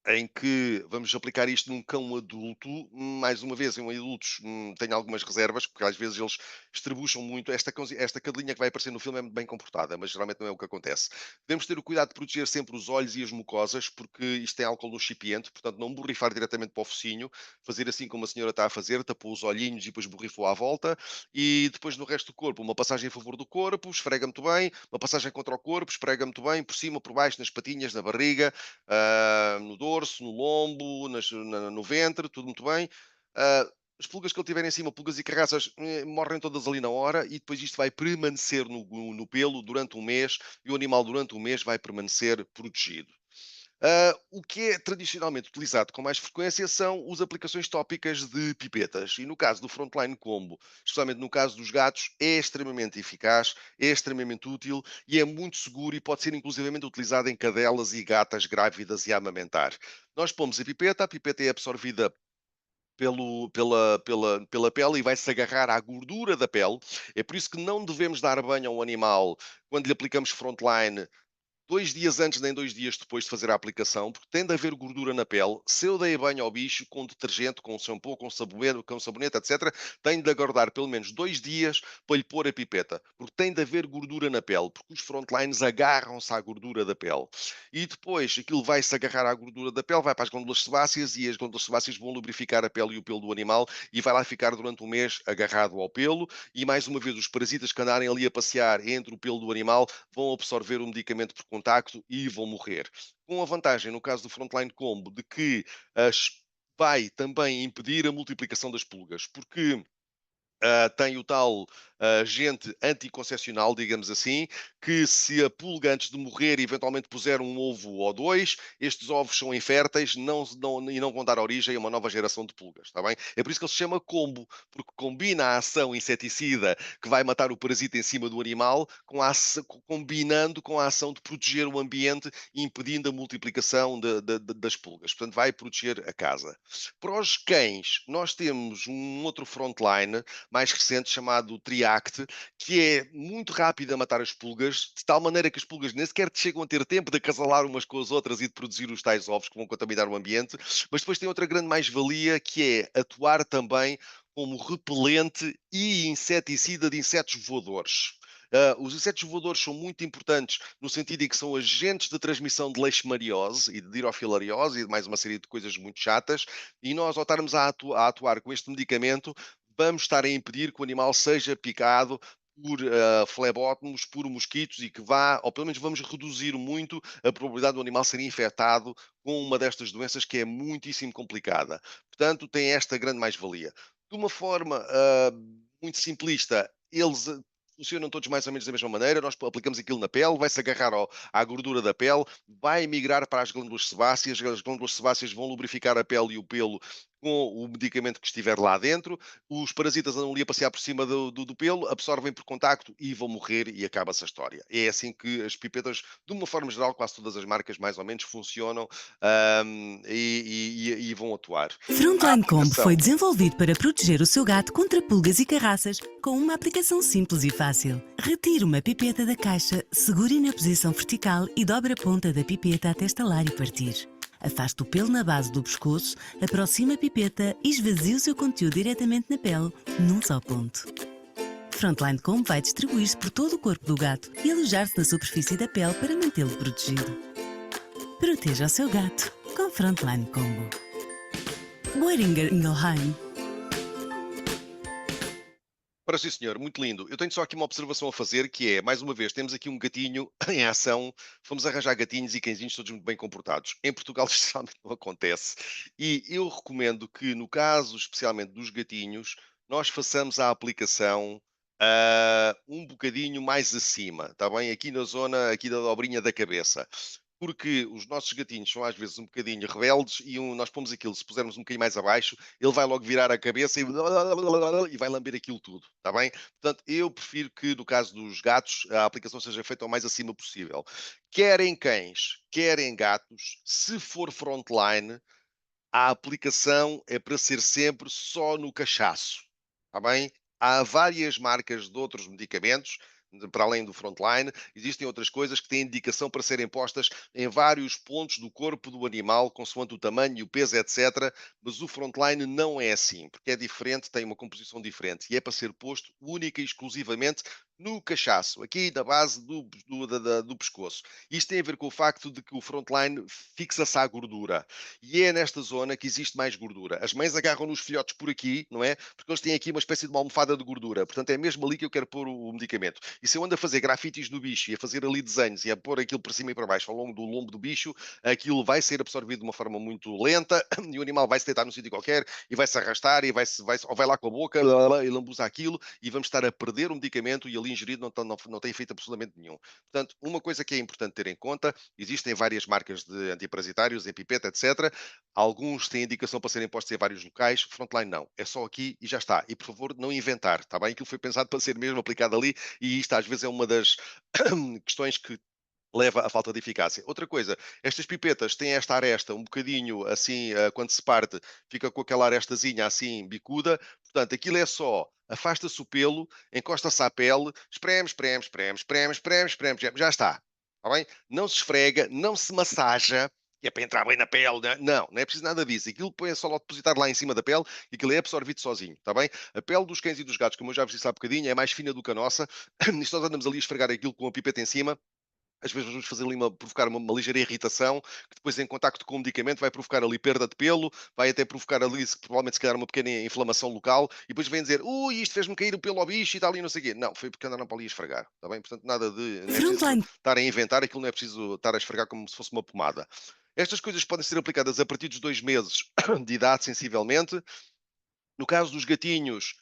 em que vamos aplicar isto num cão adulto. Mais uma vez, em adultos tenho algumas reservas, porque às vezes eles estrebucham muito. Esta cadelinha que vai aparecer no filme é muito bem comportada, mas geralmente não é o que acontece. Devemos ter o cuidado de proteger sempre os olhos e as mucosas, porque isto tem álcool no recipiente, portanto não borrifar diretamente para o focinho, fazer assim como a senhora está a fazer, tapou os olhinhos e depois borrifou à volta, e depois no resto do corpo, uma passagem a favor do corpo, esfrega muito bem, uma passagem contra o corpo, esfrega muito bem, por cima, por baixo, nas patinhas, na barriga, no dorso, no lombo, no ventre, tudo muito bem. Ah, as pulgas que ele tiver em cima, pulgas e carraças, morrem todas ali na hora e depois isto vai permanecer no pelo durante um mês e o animal durante um mês vai permanecer protegido. O que é tradicionalmente utilizado com mais frequência são as aplicações tópicas de pipetas. E no caso do Frontline Combo, especialmente no caso dos gatos, é extremamente eficaz, é extremamente útil e é muito seguro e pode ser inclusivamente utilizado em cadelas e gatas grávidas e a amamentar. Nós pomos a pipeta é absorvida pela pele e vai-se agarrar à gordura da pele. É por isso que não devemos dar banho a um animal quando lhe aplicamos Frontline 2 dias antes nem 2 dias depois de fazer a aplicação, porque tem de haver gordura na pele. Se eu dei banho ao bicho com detergente, com shampoo, com sabonete, etc., tenho de aguardar pelo menos 2 dias para lhe pôr a pipeta, porque tem de haver gordura na pele, porque os frontlines agarram-se à gordura da pele. E depois aquilo vai-se agarrar à gordura da pele, vai para as glândulas sebáceas e as glândulas sebáceas vão lubrificar a pele e o pelo do animal e vai lá ficar durante um mês agarrado ao pelo. E mais uma vez, os parasitas que andarem ali a passear entre o pelo do animal vão absorver o medicamento por contacto e vão morrer. Com a vantagem, no caso do Frontline Combo, de que vai também impedir a multiplicação das pulgas, porque tem o tal agente anticoncepcional, digamos assim, que se a pulga antes de morrer eventualmente puser um ovo ou dois, estes ovos são inférteis e não vão dar origem a uma nova geração de pulgas, está bem? É por isso que ele se chama combo, porque combina a ação inseticida que vai matar o parasita em cima do animal, combinando com a ação de proteger o ambiente e impedindo a multiplicação das pulgas. Portanto, vai proteger a casa. Para os cães, nós temos um outro frontline mais recente chamado Triact, que é muito rápido a matar as pulgas, de tal maneira que as pulgas nem sequer chegam a ter tempo de acasalar umas com as outras e de produzir os tais ovos que vão contaminar o ambiente, mas depois tem outra grande mais-valia que é atuar também como repelente e inseticida de insetos voadores. Os insetos voadores são muito importantes no sentido em que são agentes de transmissão de leishmaniose e de dirofilariose e de mais uma série de coisas muito chatas, e nós ao estarmos a atuar com este medicamento, vamos estar a impedir que o animal seja picado por flebótomos, por mosquitos e que vá, ou pelo menos vamos reduzir muito a probabilidade do animal ser infectado com uma destas doenças que é muitíssimo complicada. Portanto, tem esta grande mais-valia. De uma forma muito simplista, eles funcionam todos mais ou menos da mesma maneira. Nós aplicamos aquilo na pele, vai-se agarrar à gordura da pele, vai migrar para as glândulas sebáceas, as glândulas sebáceas vão lubrificar a pele e o pelo com o medicamento que estiver lá dentro, os parasitas andam ali a passear por cima do pelo, absorvem por contacto e vão morrer e acaba-se a história. É assim que as pipetas, de uma forma geral, quase todas as marcas mais ou menos funcionam e vão atuar. A Frontline Combo aplicação foi desenvolvido para proteger o seu gato contra pulgas e carraças com uma aplicação simples e fácil. Retire uma pipeta da caixa, segure na posição vertical e dobre a ponta da pipeta até estalar e partir. Afaste o pelo na base do pescoço, aproxime a pipeta e esvazie o seu conteúdo diretamente na pele, num só ponto. Frontline Combo vai distribuir-se por todo o corpo do gato e alojar-se na superfície da pele para mantê-lo protegido. Proteja o seu gato com Frontline Combo. Boehringer Ingelheim. Ora sim, senhor, muito lindo. Eu tenho só aqui uma observação a fazer, que é, mais uma vez, temos aqui um gatinho em ação. Fomos arranjar gatinhos e cãezinhos todos muito bem comportados. Em Portugal isto realmente não acontece. E eu recomendo que, no caso especialmente dos gatinhos, nós façamos a aplicação um bocadinho mais acima, está bem? Aqui na zona, aqui da dobrinha da cabeça. Porque os nossos gatinhos são às vezes um bocadinho rebeldes e nós pomos aquilo, se pusermos um bocadinho mais abaixo, ele vai logo virar a cabeça e vai lamber aquilo tudo, está bem? Portanto, eu prefiro que no caso dos gatos a aplicação seja feita o mais acima possível. Querem cães, querem gatos, se for frontline, A aplicação é para ser sempre só no cachaço, está bem? Há várias marcas de outros medicamentos, para além do Frontline, existem outras coisas que têm indicação para serem postas em vários pontos do corpo do animal, consoante o tamanho e o peso, etc. Mas o Frontline não é assim, porque é diferente, tem uma composição diferente e é para ser posto única e exclusivamente no cachaço, aqui na base do pescoço. Isto tem a ver com o facto de que o Frontline fixa-se à gordura. E é nesta zona que existe mais gordura. As mães agarram nos filhotes por aqui, não é? Porque eles têm aqui uma espécie de uma almofada de gordura. Portanto, é mesmo ali que eu quero pôr o medicamento. E se eu ando a fazer grafites no bicho e a fazer ali desenhos e a pôr aquilo por cima e para baixo ao longo do lombo do bicho, aquilo vai ser absorvido de uma forma muito lenta e o animal vai se deitar num sítio qualquer e vai se arrastar e ou vai lá com a boca e lambuza aquilo e vamos estar a perder o medicamento e ali ingerido não tem efeito absolutamente nenhum. Portanto, uma coisa que é importante ter em conta, existem várias marcas de antiparasitários, em pipeta, etc. Alguns têm indicação para serem postos em vários locais, Frontline não. É só aqui e já está. E, por favor, não inventar, está bem? Aquilo foi pensado para ser mesmo aplicado ali e isto às vezes é uma das questões que leva à falta de eficácia. Outra coisa, estas pipetas têm esta aresta um bocadinho assim, quando se parte, fica com aquela arestazinha assim, bicuda. Portanto, aquilo é só, afasta-se o pelo, encosta-se à pele, espreme, espreme, espreme, espreme, espreme, espreme, espreme, já está. Está bem? Não se esfrega, não se massaja, que é para entrar bem na pele. Não, não é preciso nada disso. Aquilo põe só depositar lá em cima da pele e aquilo é absorvido sozinho, está bem? A pele dos cães e dos gatos, como eu já vos disse há bocadinho, é mais fina do que a nossa. Isto nós andamos ali a esfregar aquilo com a pipeta em cima. Às vezes vamos fazer ali provocar uma ligeira irritação, que depois em contacto com o medicamento vai provocar ali perda de pelo, vai até provocar ali, provavelmente se calhar, uma pequena inflamação local, e depois vem dizer, ui, isto fez-me cair o pelo ao bicho e tal, e não sei o quê. Não, foi porque andaram para ali a esfregar, está bem? Portanto, nada de... Não é preciso Frontline. estar a inventar, aquilo não é preciso estar a esfregar como se fosse uma pomada. Estas coisas podem ser aplicadas a partir dos 2 meses de idade, sensivelmente. No caso dos gatinhos,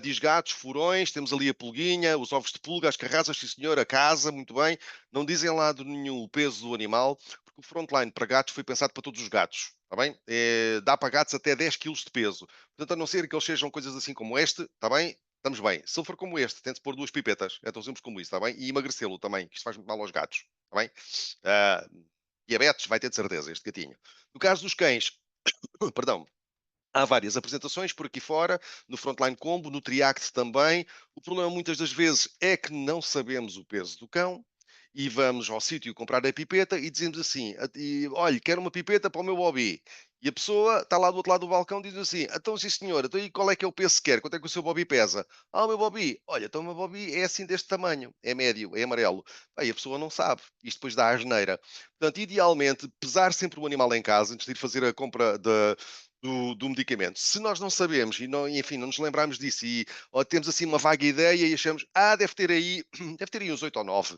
diz gatos, furões, temos ali a pulguinha, os ovos de pulga, as carraças, sim senhor, a casa, muito bem. Não dizem lá de nenhum o peso do animal, porque o Frontline para gatos foi pensado para todos os gatos, está bem? Dá para gatos até 10 kg de peso. Portanto, a não ser que eles sejam coisas assim como este, está bem? Estamos bem. Se ele for como este, tente pôr 2 pipetas, é tão simples como isso, está bem? E emagrecê-lo também, que isto faz muito mal aos gatos, está bem? Diabetes, vai ter de certeza, este gatinho. No caso dos cães, perdão, há várias apresentações por aqui fora, no Frontline Combo, no Triact também. O problema muitas das vezes é que não sabemos o peso do cão e vamos ao sítio comprar a pipeta e dizemos assim, olha, quero uma pipeta para o meu Bobby. E a pessoa está lá do outro lado do balcão e diz assim, então sim senhor, então e qual é que é o peso que quer? Quanto é que o seu Bobby pesa? Ah, o meu Bobby, olha, então o meu Bobby é assim deste tamanho, é médio, é amarelo. Aí a pessoa não sabe, isto depois dá a asneira. Portanto, idealmente, pesar sempre o animal em casa, antes de ir fazer a compra do medicamento. Se nós não sabemos e não, enfim, não nos lembramos disso ou temos assim uma vaga ideia e achamos, deve ter aí uns 8 ou 9.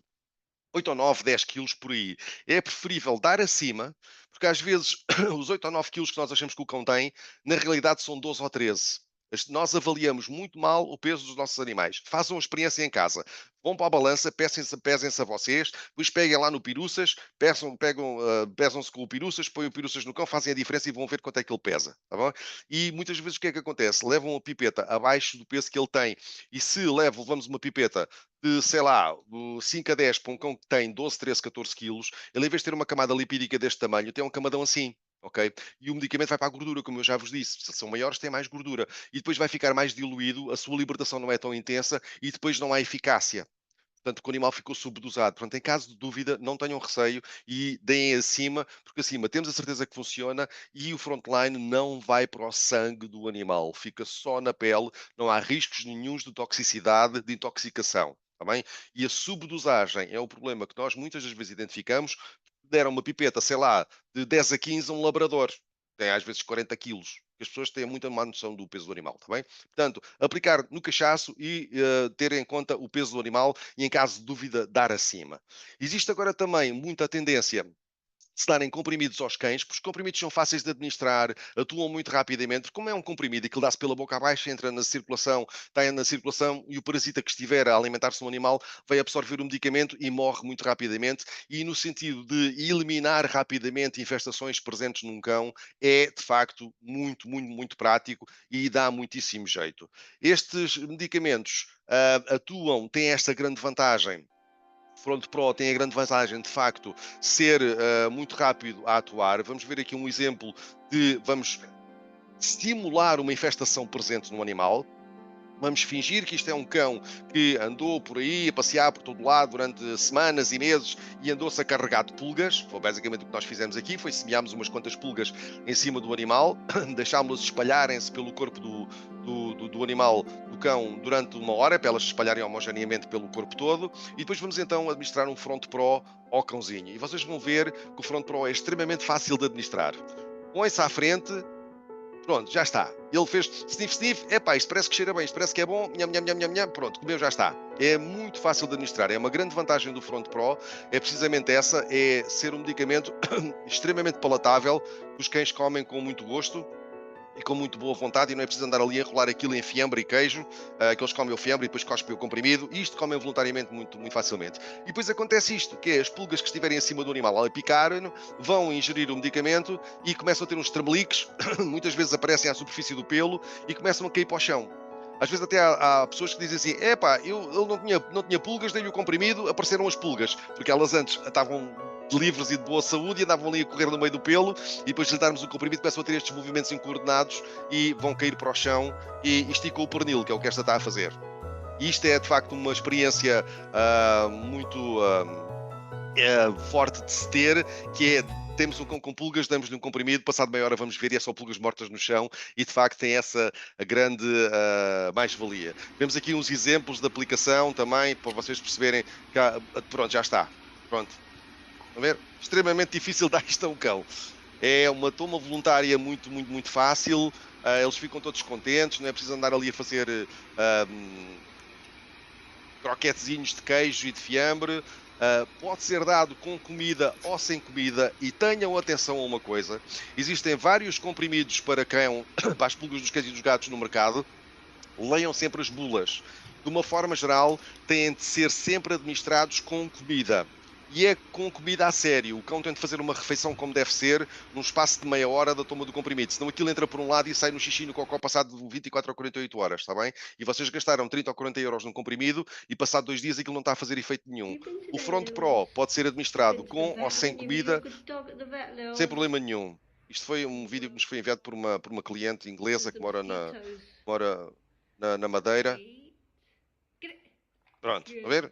8 ou 9, 10 quilos por aí. É preferível dar acima, porque às vezes os 8 ou 9 quilos que nós achamos que o cão tem, na realidade são 12 ou 13. Nós avaliamos muito mal o peso dos nossos animais. Façam a experiência em casa. Vão para a balança, pesem-se a vocês, depois peguem lá no Piruças, pesam-se com o Piruças, põem o Piruças no cão, fazem a diferença e vão ver quanto é que ele pesa. Tá bom? E muitas vezes o que é que acontece? Levam a pipeta abaixo do peso que ele tem. E se levamos uma pipeta de, sei lá, 5 a 10 para um cão que tem 12, 13, 14 quilos, ele em vez de ter uma camada lipídica deste tamanho, tem um camadão assim. Ok? E o medicamento vai para a gordura, como eu já vos disse. Se são maiores, têm mais gordura. E depois vai ficar mais diluído, a sua libertação não é tão intensa e depois não há eficácia. Portanto, que o animal ficou subdosado. Portanto, em caso de dúvida, não tenham receio e deem acima, porque acima temos a certeza que funciona e o Frontline não vai para o sangue do animal. Fica só na pele, não há riscos nenhuns de toxicidade, de intoxicação. Tá bem? E a subdosagem é o problema que nós muitas das vezes identificamos. Deram uma pipeta, sei lá, de 10 a 15 a um labrador. Tem às vezes 40 quilos. As pessoas têm muita má noção do peso do animal, está bem? Portanto, aplicar no cachaço e ter em conta o peso do animal e, em caso de dúvida, dar acima. Existe agora também muita tendência se darem comprimidos aos cães, porque os comprimidos são fáceis de administrar, atuam muito rapidamente, porque como é um comprimido e que ele dá-se pela boca abaixo, entra na circulação, está na circulação e o parasita que estiver a alimentar-se no animal vai absorver o medicamento e morre muito rapidamente e no sentido de eliminar rapidamente infestações presentes num cão é, de facto, muito, muito, muito prático e dá muitíssimo jeito. Estes medicamentos atuam, têm esta grande vantagem Front Pro tem a grande vantagem, de facto, ser muito rápido a atuar. Vamos ver aqui um exemplo de, vamos simular uma infestação presente no animal. Vamos fingir que isto é um cão que andou por aí a passear por todo lado durante semanas e meses e andou-se a carregar de pulgas. Foi basicamente o que nós fizemos aqui, foi semeámos umas quantas pulgas em cima do animal, deixámos-las espalharem-se pelo corpo do animal, do cão, durante 1 hora, para elas se espalharem homogeneamente pelo corpo todo, e depois vamos então administrar um Front Pro ao cãozinho. E vocês vão ver que o Front Pro é extremamente fácil de administrar. Põe-se à frente. Pronto, já está. Ele fez sniff, sniff. Epá, isto parece que cheira bem, isto parece que é bom. Nham, nham, nham, nham, nham. Pronto, comeu, já está. É muito fácil de administrar. É uma grande vantagem do Front Pro. É precisamente essa, é ser um medicamento extremamente palatável, que os cães comem com muito gosto e com muito boa vontade, e não é preciso andar ali a enrolar aquilo em fiambre e queijo, que eles comem o fiambre e depois cospem o comprimido, e isto comem voluntariamente muito, muito facilmente. E depois acontece isto, que é as pulgas que estiverem acima do animal a picar, vão ingerir o medicamento e começam a ter uns tremeliques, muitas vezes aparecem à superfície do pelo e começam a cair para o chão. Às vezes até há pessoas que dizem assim, epá, ele não tinha pulgas, dei-lhe o comprimido, apareceram as pulgas, porque elas antes estavam livres e de boa saúde e andavam ali a correr no meio do pelo, e depois de lhe darmos o comprimido começam a ter estes movimentos incoordenados e vão cair para o chão e esticam o pernil, que é o que esta está a fazer. E isto é de facto uma experiência muito forte de se ter, que é: temos um cão com pulgas, damos-lhe um comprimido, passado meia hora vamos ver e é só pulgas mortas no chão, e de facto tem essa grande mais-valia. Vemos aqui uns exemplos de aplicação também, para vocês perceberem que pronto, já está. Pronto. Estão a ver? Extremamente difícil dar isto a um cão. É uma toma voluntária muito, muito, muito fácil. Eles ficam todos contentes, não é preciso andar ali a fazer croquetezinhos de queijo e de fiambre. Pode ser dado com comida ou sem comida, e tenham atenção a uma coisa: existem vários comprimidos para cão, para as pulgas dos cães e dos gatos no mercado. Leiam sempre as bulas. De uma forma geral, têm de ser sempre administrados com comida. E é com comida a sério. O cão tem de fazer uma refeição como deve ser, num espaço de meia hora da toma do comprimido. Senão aquilo entra por um lado e sai no xixi e no cocó passado de 24 a 48 horas, está bem? E vocês gastaram 30 ou 40 euros num comprimido e passado 2 dias aquilo não está a fazer efeito nenhum. O Front Pro pode ser administrado com ou sem comida, sem problema nenhum. Isto foi um vídeo que nos foi enviado por uma cliente inglesa que mora na Madeira. Pronto, a ver?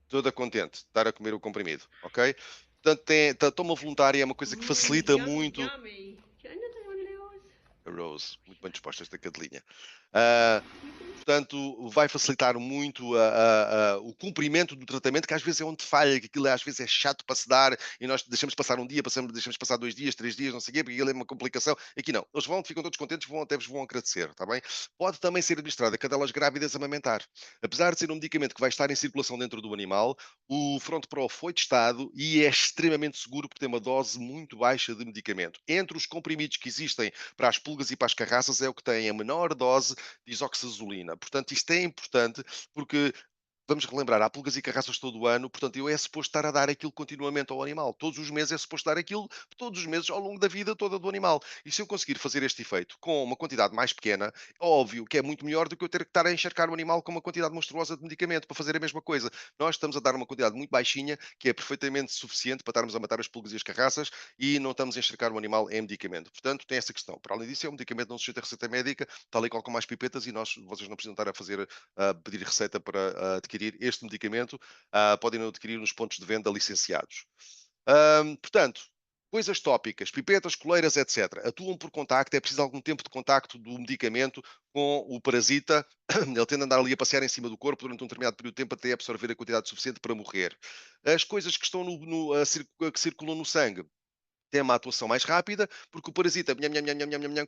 Toda contente de estar a comer o comprimido, ok? Portanto, a toma voluntária é uma coisa que facilita muito. A Rose, muito bem disposta esta cadelinha. Portanto, vai facilitar muito o cumprimento do tratamento, que às vezes é onde falha, que aquilo às vezes é chato para se dar, e nós deixamos passar um dia, deixamos passar 2 dias, 3 dias, não sei o quê, porque aquilo é uma complicação. Aqui não, eles ficam todos contentes, até vos vão agradecer, está bem? Pode também ser administrada a cadelas grávidas a amamentar. Apesar de ser um medicamento que vai estar em circulação dentro do animal, o Front Pro foi testado e é extremamente seguro porque tem uma dose muito baixa de medicamento. Entre os comprimidos que existem para as pulgas e para as carraças, é o que tem a menor dose de isoxazolina. Portanto, isto é importante porque, vamos relembrar, há pulgas e carraças todo o ano, portanto, eu é suposto estar a dar aquilo continuamente ao animal. Todos os meses é suposto dar aquilo, todos os meses, ao longo da vida toda do animal. E se eu conseguir fazer este efeito com uma quantidade mais pequena, óbvio que é muito melhor do que eu ter que estar a encharcar o animal com uma quantidade monstruosa de medicamento para fazer a mesma coisa. Nós estamos a dar uma quantidade muito baixinha, que é perfeitamente suficiente para estarmos a matar as pulgas e as carraças, e não estamos a encharcar o animal em medicamento. Portanto, tem essa questão. Para além disso, é um medicamento não sujeito a receita médica, tal e qual como as pipetas, e vocês não precisam estar a pedir receita para adquirir este medicamento, podem adquirir nos pontos de venda licenciados. Portanto, coisas tópicas, pipetas, coleiras, etc. Atuam por contacto, é preciso algum tempo de contacto do medicamento com o parasita. Ele tende a andar ali a passear em cima do corpo durante um determinado período de tempo até absorver a quantidade suficiente para morrer. As coisas que estão que circulam no sangue tem uma atuação mais rápida, porque o parasita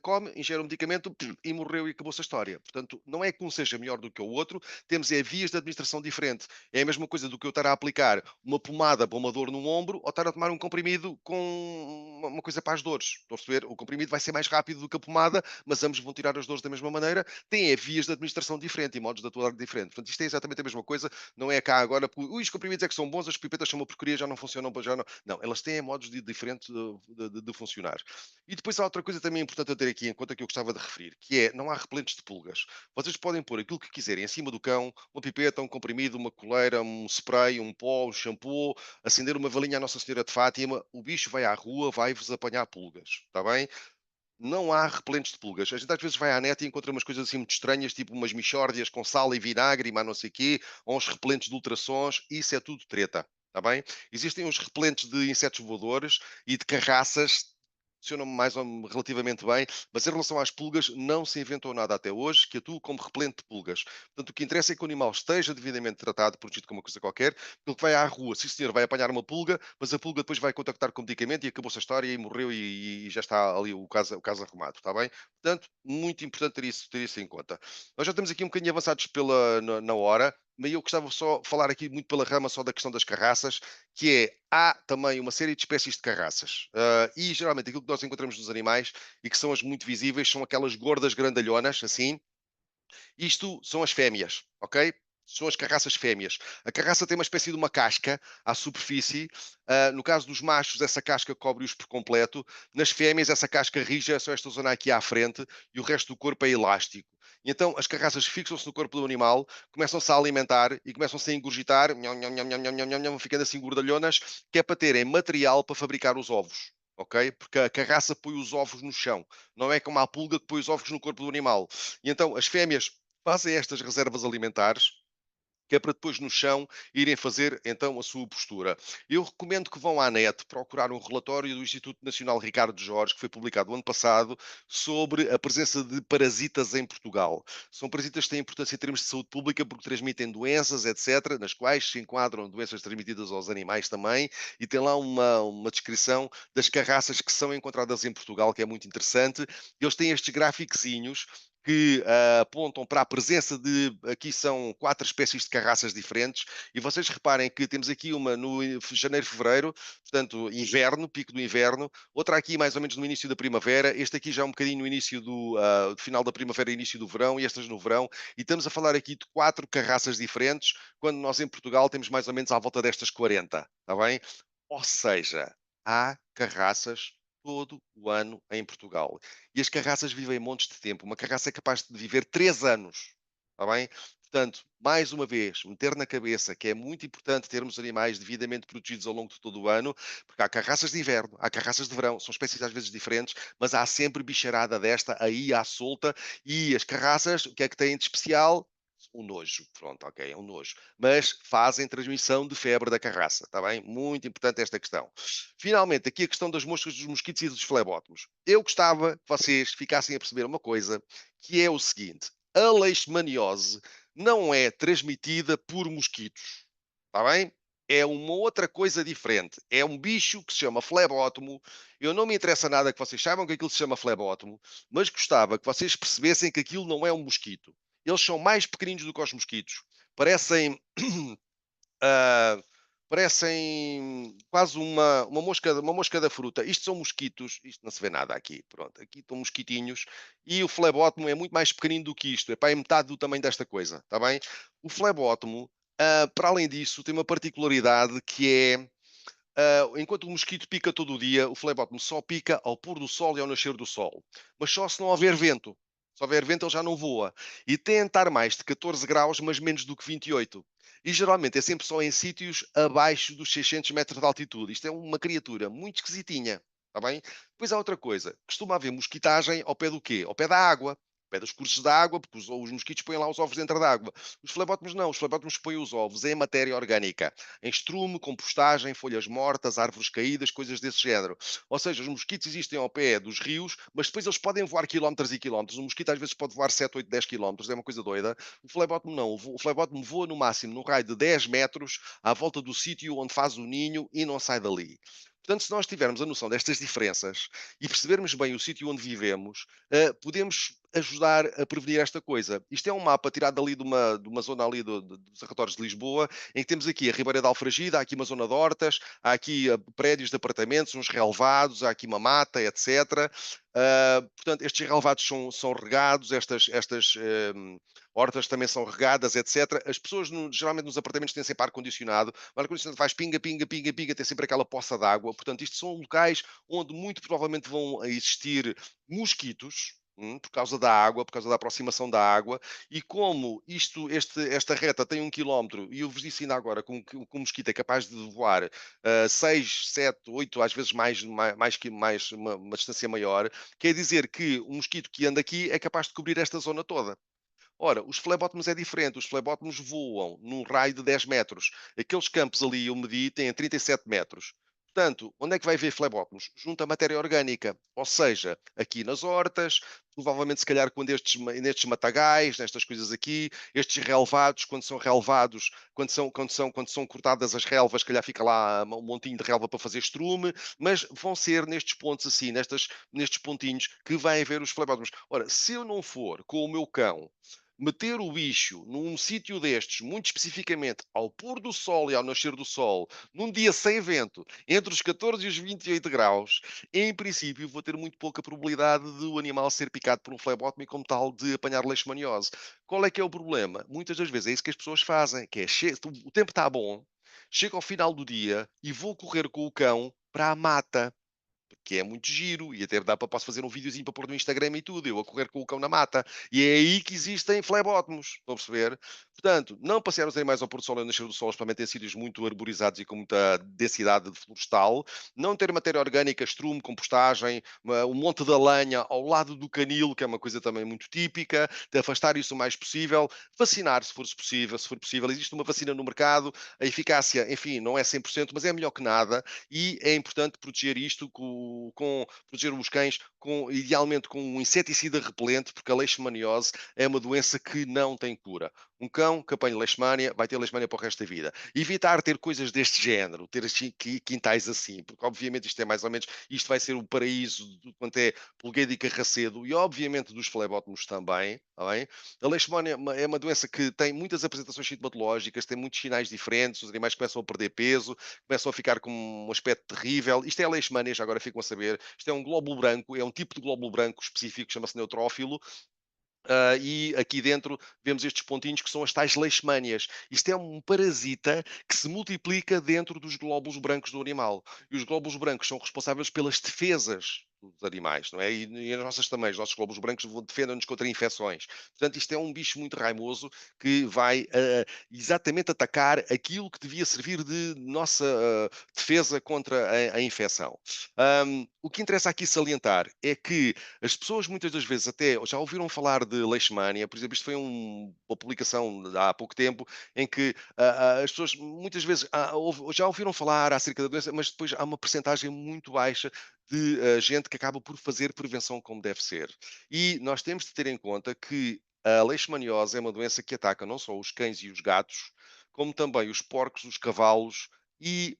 come, ingere o medicamento e morreu, e acabou-se a história. Portanto, não é que um seja melhor do que o outro, temos vias de administração diferente. É a mesma coisa do que eu estar a aplicar uma pomada para uma dor no ombro ou estar a tomar um comprimido com uma coisa para as dores. Estou a perceber? O comprimido vai ser mais rápido do que a pomada, mas ambos vão tirar as dores da mesma maneira. Tem vias de administração diferente e modos de atuar diferentes. Portanto, isto é exatamente a mesma coisa. Não é cá agora, porque os comprimidos é que são bons, as pipetas são uma porcaria, já não funcionam, já não. Não, elas têm modos de diferente de funcionar. E depois há outra coisa também importante a ter aqui em conta que eu gostava de referir, que é, não há repelentes de pulgas. Vocês podem pôr aquilo que quiserem em cima do cão, uma pipeta, um comprimido, uma coleira, um spray, um pó, um shampoo, acender uma velinha à Nossa Senhora de Fátima, o bicho vai à rua, vai-vos apanhar pulgas, está bem? Não há repelentes de pulgas. A gente às vezes vai à net e encontra umas coisas assim muito estranhas, tipo umas mixórdias com sal e vinagre e mais não sei o quê, ou uns repelentes de ultrassons, isso é tudo treta, está bem? Existem uns repelentes de insetos voadores e de carraças, funcionam mais ou relativamente bem, mas em relação às pulgas não se inventou nada até hoje que atue como repelente de pulgas. Portanto, o que interessa é que o animal esteja devidamente tratado, protegido como uma coisa qualquer, ele que vai à rua, sim senhor, vai apanhar uma pulga, mas a pulga depois vai contactar com o medicamento e acabou-se a história e morreu e já está ali o caso arrumado, está bem? Portanto, muito importante ter isso em conta. Nós já estamos aqui um bocadinho avançados na hora, mas eu gostava só de falar aqui muito pela rama só da questão das carraças, que é, há também uma série de espécies de carraças. E geralmente aquilo que nós encontramos nos animais e que são as muito visíveis são aquelas gordas grandalhonas, assim. Isto são as fêmeas, ok? São as carraças fêmeas. A carraça tem uma espécie de uma casca à superfície. No caso dos machos, essa casca cobre-os por completo. Nas fêmeas, essa casca rija, é só esta zona aqui à frente e o resto do corpo é elástico. E então as carraças fixam-se no corpo do animal, começam-se a alimentar e começam-se a engurgitar, vão ficando assim gordalhonas, que é para terem material para fabricar os ovos. Ok? Porque a carraça põe os ovos no chão. Não é como a pulga que põe os ovos no corpo do animal. E então as fêmeas fazem estas reservas alimentares, que é para depois no chão irem fazer então a sua postura. Eu recomendo que vão à net procurar um relatório do Instituto Nacional Ricardo Jorge, que foi publicado ano passado, sobre a presença de parasitas em Portugal. São parasitas que têm importância em termos de saúde pública porque transmitem doenças, etc., nas quais se enquadram doenças transmitidas aos animais também, e tem lá uma descrição das carraças que são encontradas em Portugal, que é muito interessante. Eles têm estes grafiquezinhos que apontam para a presença de, aqui são 4 espécies de carraças diferentes, e vocês reparem que temos aqui uma no janeiro, fevereiro, portanto inverno, pico do inverno, outra aqui mais ou menos no início da primavera, este aqui já um bocadinho no início do final da primavera e início do verão, e estas no verão, e estamos a falar aqui de 4 carraças diferentes, quando nós em Portugal temos mais ou menos à volta destas 40, está bem? Ou seja, há carraças todo o ano em Portugal. E as carraças vivem montes de tempo. Uma carraça é capaz de viver 3 anos. Está bem? Portanto, mais uma vez, meter na cabeça que é muito importante termos animais devidamente protegidos ao longo de todo o ano, porque há carraças de inverno, há carraças de verão, são espécies às vezes diferentes, mas há sempre bicharada desta aí à solta, e as carraças, o que é que têm de especial? Um nojo, pronto, ok, é um nojo. Mas fazem transmissão de febre da carraça, está bem? Muito importante esta questão. Finalmente, aqui a questão das moscas, dos mosquitos e dos flebótomos. Eu gostava que vocês ficassem a perceber uma coisa, que é o seguinte: a leishmaniose não é transmitida por mosquitos, está bem? É uma outra coisa diferente. É um bicho que se chama flebótomo. Eu não me interessa nada que vocês saibam que aquilo se chama flebótomo, mas gostava que vocês percebessem que aquilo não é um mosquito. Eles são mais pequeninos do que os mosquitos. Parecem ah, parecem quase uma mosca da fruta. Isto são mosquitos, isto não se vê nada aqui, pronto, aqui estão mosquitinhos, e o flebótomo é muito mais pequenino do que isto, é para aí metade do tamanho desta coisa, está bem? O flebótomo, para além disso, tem uma particularidade que é, enquanto o mosquito pica todo o dia, o flebótomo só pica ao pôr do sol e ao nascer do sol, mas só se não houver vento. Se houver vento, ele já não voa. E tem a estar mais de 14 graus, mas menos do que 28. E geralmente é sempre só em sítios abaixo dos 600 metros de altitude. Isto é uma criatura muito esquisitinha. Está bem? Depois há outra coisa. Costuma haver mosquitagem ao pé do quê? Ao pé da água. Ao pé dos cursos da água, porque os mosquitos põem lá os ovos dentro da água. Os flebótomos não. Os flebótomos põem os ovos em matéria orgânica. Em estrume, compostagem, folhas mortas, árvores caídas, coisas desse género. Ou seja, os mosquitos existem ao pé dos rios, mas depois eles podem voar quilómetros e quilómetros. O mosquito às vezes pode voar 7, 8, 10 quilómetros. É uma coisa doida. O flebótomo não. O flebótomo voa no máximo, num raio de 10 metros, à volta do sítio onde faz o ninho e não sai dali. Portanto, se nós tivermos a noção destas diferenças e percebermos bem o sítio onde vivemos, podemos ajudar a prevenir esta coisa. Isto é um mapa tirado ali de uma zona ali dos arredores de Lisboa, em que temos aqui a Ribeira de Alfragide, há aqui uma zona de hortas, há aqui prédios de apartamentos, uns relevados, há aqui uma mata, etc. Portanto, estes relevados são regados, estas hortas também são regadas, etc. As pessoas, geralmente nos apartamentos, têm sempre ar-condicionado. O ar-condicionado faz pinga, pinga, pinga, pinga, tem sempre aquela poça de água. Portanto, isto são locais onde muito provavelmente vão existir mosquitos, por causa da água, por causa da aproximação da água, e como esta reta tem 1 km, e eu vos disse ainda agora que o mosquito é capaz de voar 6, 7, 8, às vezes mais uma distância maior, quer dizer que o mosquito que anda aqui é capaz de cobrir esta zona toda. Ora, os flebótomos é diferente, os flebótomos voam num raio de 10 metros. Aqueles campos ali eu medi têm 37 metros. Portanto, onde é que vai haver flebótomos? Junto à matéria orgânica, ou seja, aqui nas hortas, provavelmente se calhar quando nestes matagais, nestas coisas aqui, estes relevados, quando são relevados, quando são cortadas as relvas, se calhar fica lá um montinho de relva para fazer estrume, mas vão ser nestes pontos assim, nestes pontinhos, que vai haver os flebótomos. Ora, se eu não for com o meu cão meter o bicho num sítio destes, muito especificamente ao pôr do sol e ao nascer do sol, num dia sem vento, entre os 14 e os 28 graus, em princípio vou ter muito pouca probabilidade de o animal ser picado por um flebótomo e, como tal, de apanhar leishmaniose. Qual é que é o problema? Muitas das vezes é isso que as pessoas fazem, que é, o tempo está bom, chega ao final do dia e vou correr com o cão para a mata, que é muito giro, e até posso fazer um videozinho para pôr no Instagram e tudo, eu a correr com o cão na mata. E é aí que existem flebótomos, estão a perceber? Portanto, não passear os animais ao pôr do sol e ao nascer do sol, especialmente em sítios muito arborizados e com muita densidade florestal, não ter matéria orgânica, estrume, compostagem, um monte de lenha ao lado do canil, que é uma coisa também muito típica, de afastar isso o mais possível, vacinar se for possível, existe uma vacina no mercado, a eficácia, enfim, não é 100%, mas é melhor que nada, e é importante proteger isto proteger os cães idealmente com um inseticida repelente, porque a leishmaniose é uma doença que não tem cura. Um cão que apanha leishmania vai ter leishmania para o resto da vida. Evitar ter coisas deste género, ter quintais assim, porque obviamente isto é mais ou menos, isto vai ser o paraíso do quanto é pulguedo e carracedo, e obviamente dos flebótomos também, está bem? A leishmania é uma doença que tem muitas apresentações sintomatológicas, tem muitos sinais diferentes, os animais começam a perder peso, começam a ficar com um aspecto terrível. Isto é a leishmania, já agora ficam a saber. Isto é um glóbulo branco, é um tipo de glóbulo branco específico, chama-se neutrófilo. E aqui dentro vemos estes pontinhos que são as tais leishmanias. Isto é um parasita que se multiplica dentro dos glóbulos brancos do animal. E os glóbulos brancos são responsáveis pelas defesas dos animais, não é? E as nossas também, os nossos glóbulos brancos defendem-nos contra infecções. Portanto, isto é um bicho muito raimoso que vai exatamente atacar aquilo que devia servir de nossa defesa contra a infecção. O que interessa aqui salientar é que as pessoas muitas das vezes até já ouviram falar de leishmania, por exemplo, isto foi uma publicação há pouco tempo em que as pessoas muitas vezes já ouviram falar acerca da doença, mas depois há uma percentagem muito baixa de gente que acaba por fazer prevenção como deve ser. E nós temos de ter em conta que a leishmaniose é uma doença que ataca não só os cães e os gatos, como também os porcos, os cavalos e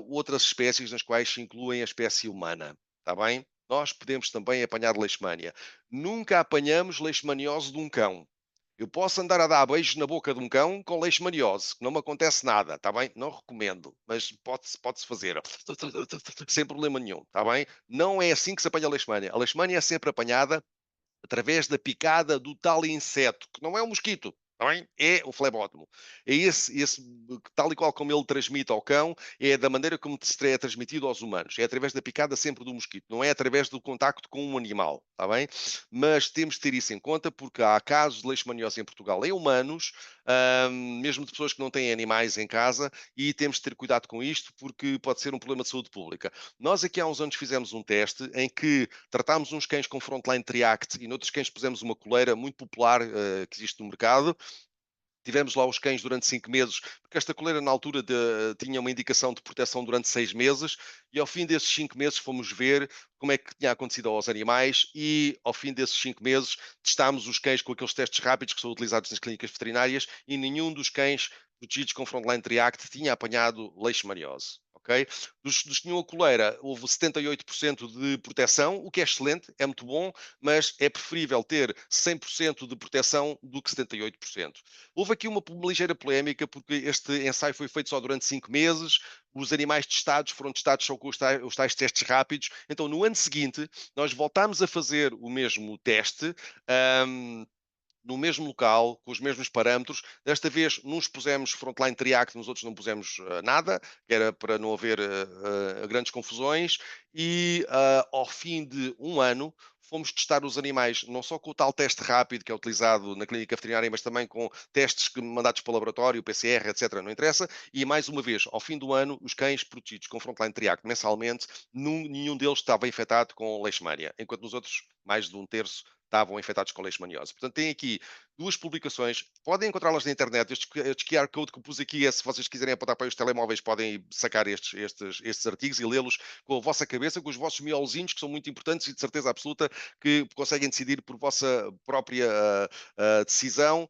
outras espécies nas quais se incluem a espécie humana. Está bem? Nós podemos também apanhar leishmania. Nunca apanhamos leishmaniose de um cão. Eu posso andar a dar beijos na boca de um cão com leishmaniose, que não me acontece nada, está bem? Não recomendo, mas pode-se fazer. Sem problema nenhum, está bem? Não é assim que se apanha a leishmania. A leishmania é sempre apanhada através da picada do tal inseto, que não é um mosquito, está bem? É o flebótomo. É tal e qual como ele transmite ao cão, é da maneira como é transmitido aos humanos. É através da picada sempre do mosquito, não é através do contacto com um animal, está bem? Mas temos de ter isso em conta, porque há casos de leishmaniose em Portugal em humanos, mesmo de pessoas que não têm animais em casa, e temos de ter cuidado com isto, porque pode ser um problema de saúde pública. Nós aqui há uns anos fizemos um teste em que tratámos uns cães com Frontline Triact e noutros cães pusemos uma coleira muito popular que existe no mercado. Tivemos lá os cães durante 5 meses, porque esta coleira na altura tinha uma indicação de proteção durante 6 meses, e ao fim desses 5 meses fomos ver como é que tinha acontecido aos animais, e ao fim desses 5 meses testámos os cães com aqueles testes rápidos que são utilizados nas clínicas veterinárias, e nenhum dos cães protegidos com Frontline Triact tinha apanhado leishmaniose. ok? Dos que tinham a coleira, houve 78% de proteção, o que é excelente, é muito bom, mas é preferível ter 100% de proteção do que 78%. Houve aqui uma ligeira polémica, porque este ensaio foi feito só durante 5 meses, os animais testados foram testados só com os tais testes rápidos, então no ano seguinte nós voltámos a fazer o mesmo teste, no mesmo local, com os mesmos parâmetros. Desta vez, nos pusemos Frontline Triact, nos outros não pusemos nada, que era para não haver grandes confusões. E ao fim de um ano, fomos testar os animais, não só com o tal teste rápido que é utilizado na clínica veterinária, mas também com testes mandados para o laboratório, PCR, etc. Não interessa. E mais uma vez, ao fim do ano, os cães protegidos com Frontline Triact mensalmente, nenhum deles estava infectado com leishmania, enquanto nos outros, mais de um terço estavam infectados com leishmaniose. Portanto, tem aqui duas publicações, podem encontrá-las na internet, este QR Code que eu pus aqui, se vocês quiserem apontar para os telemóveis, podem sacar estes artigos e lê-los com a vossa cabeça, com os vossos miolozinhos, que são muito importantes e de certeza absoluta que conseguem decidir por vossa própria decisão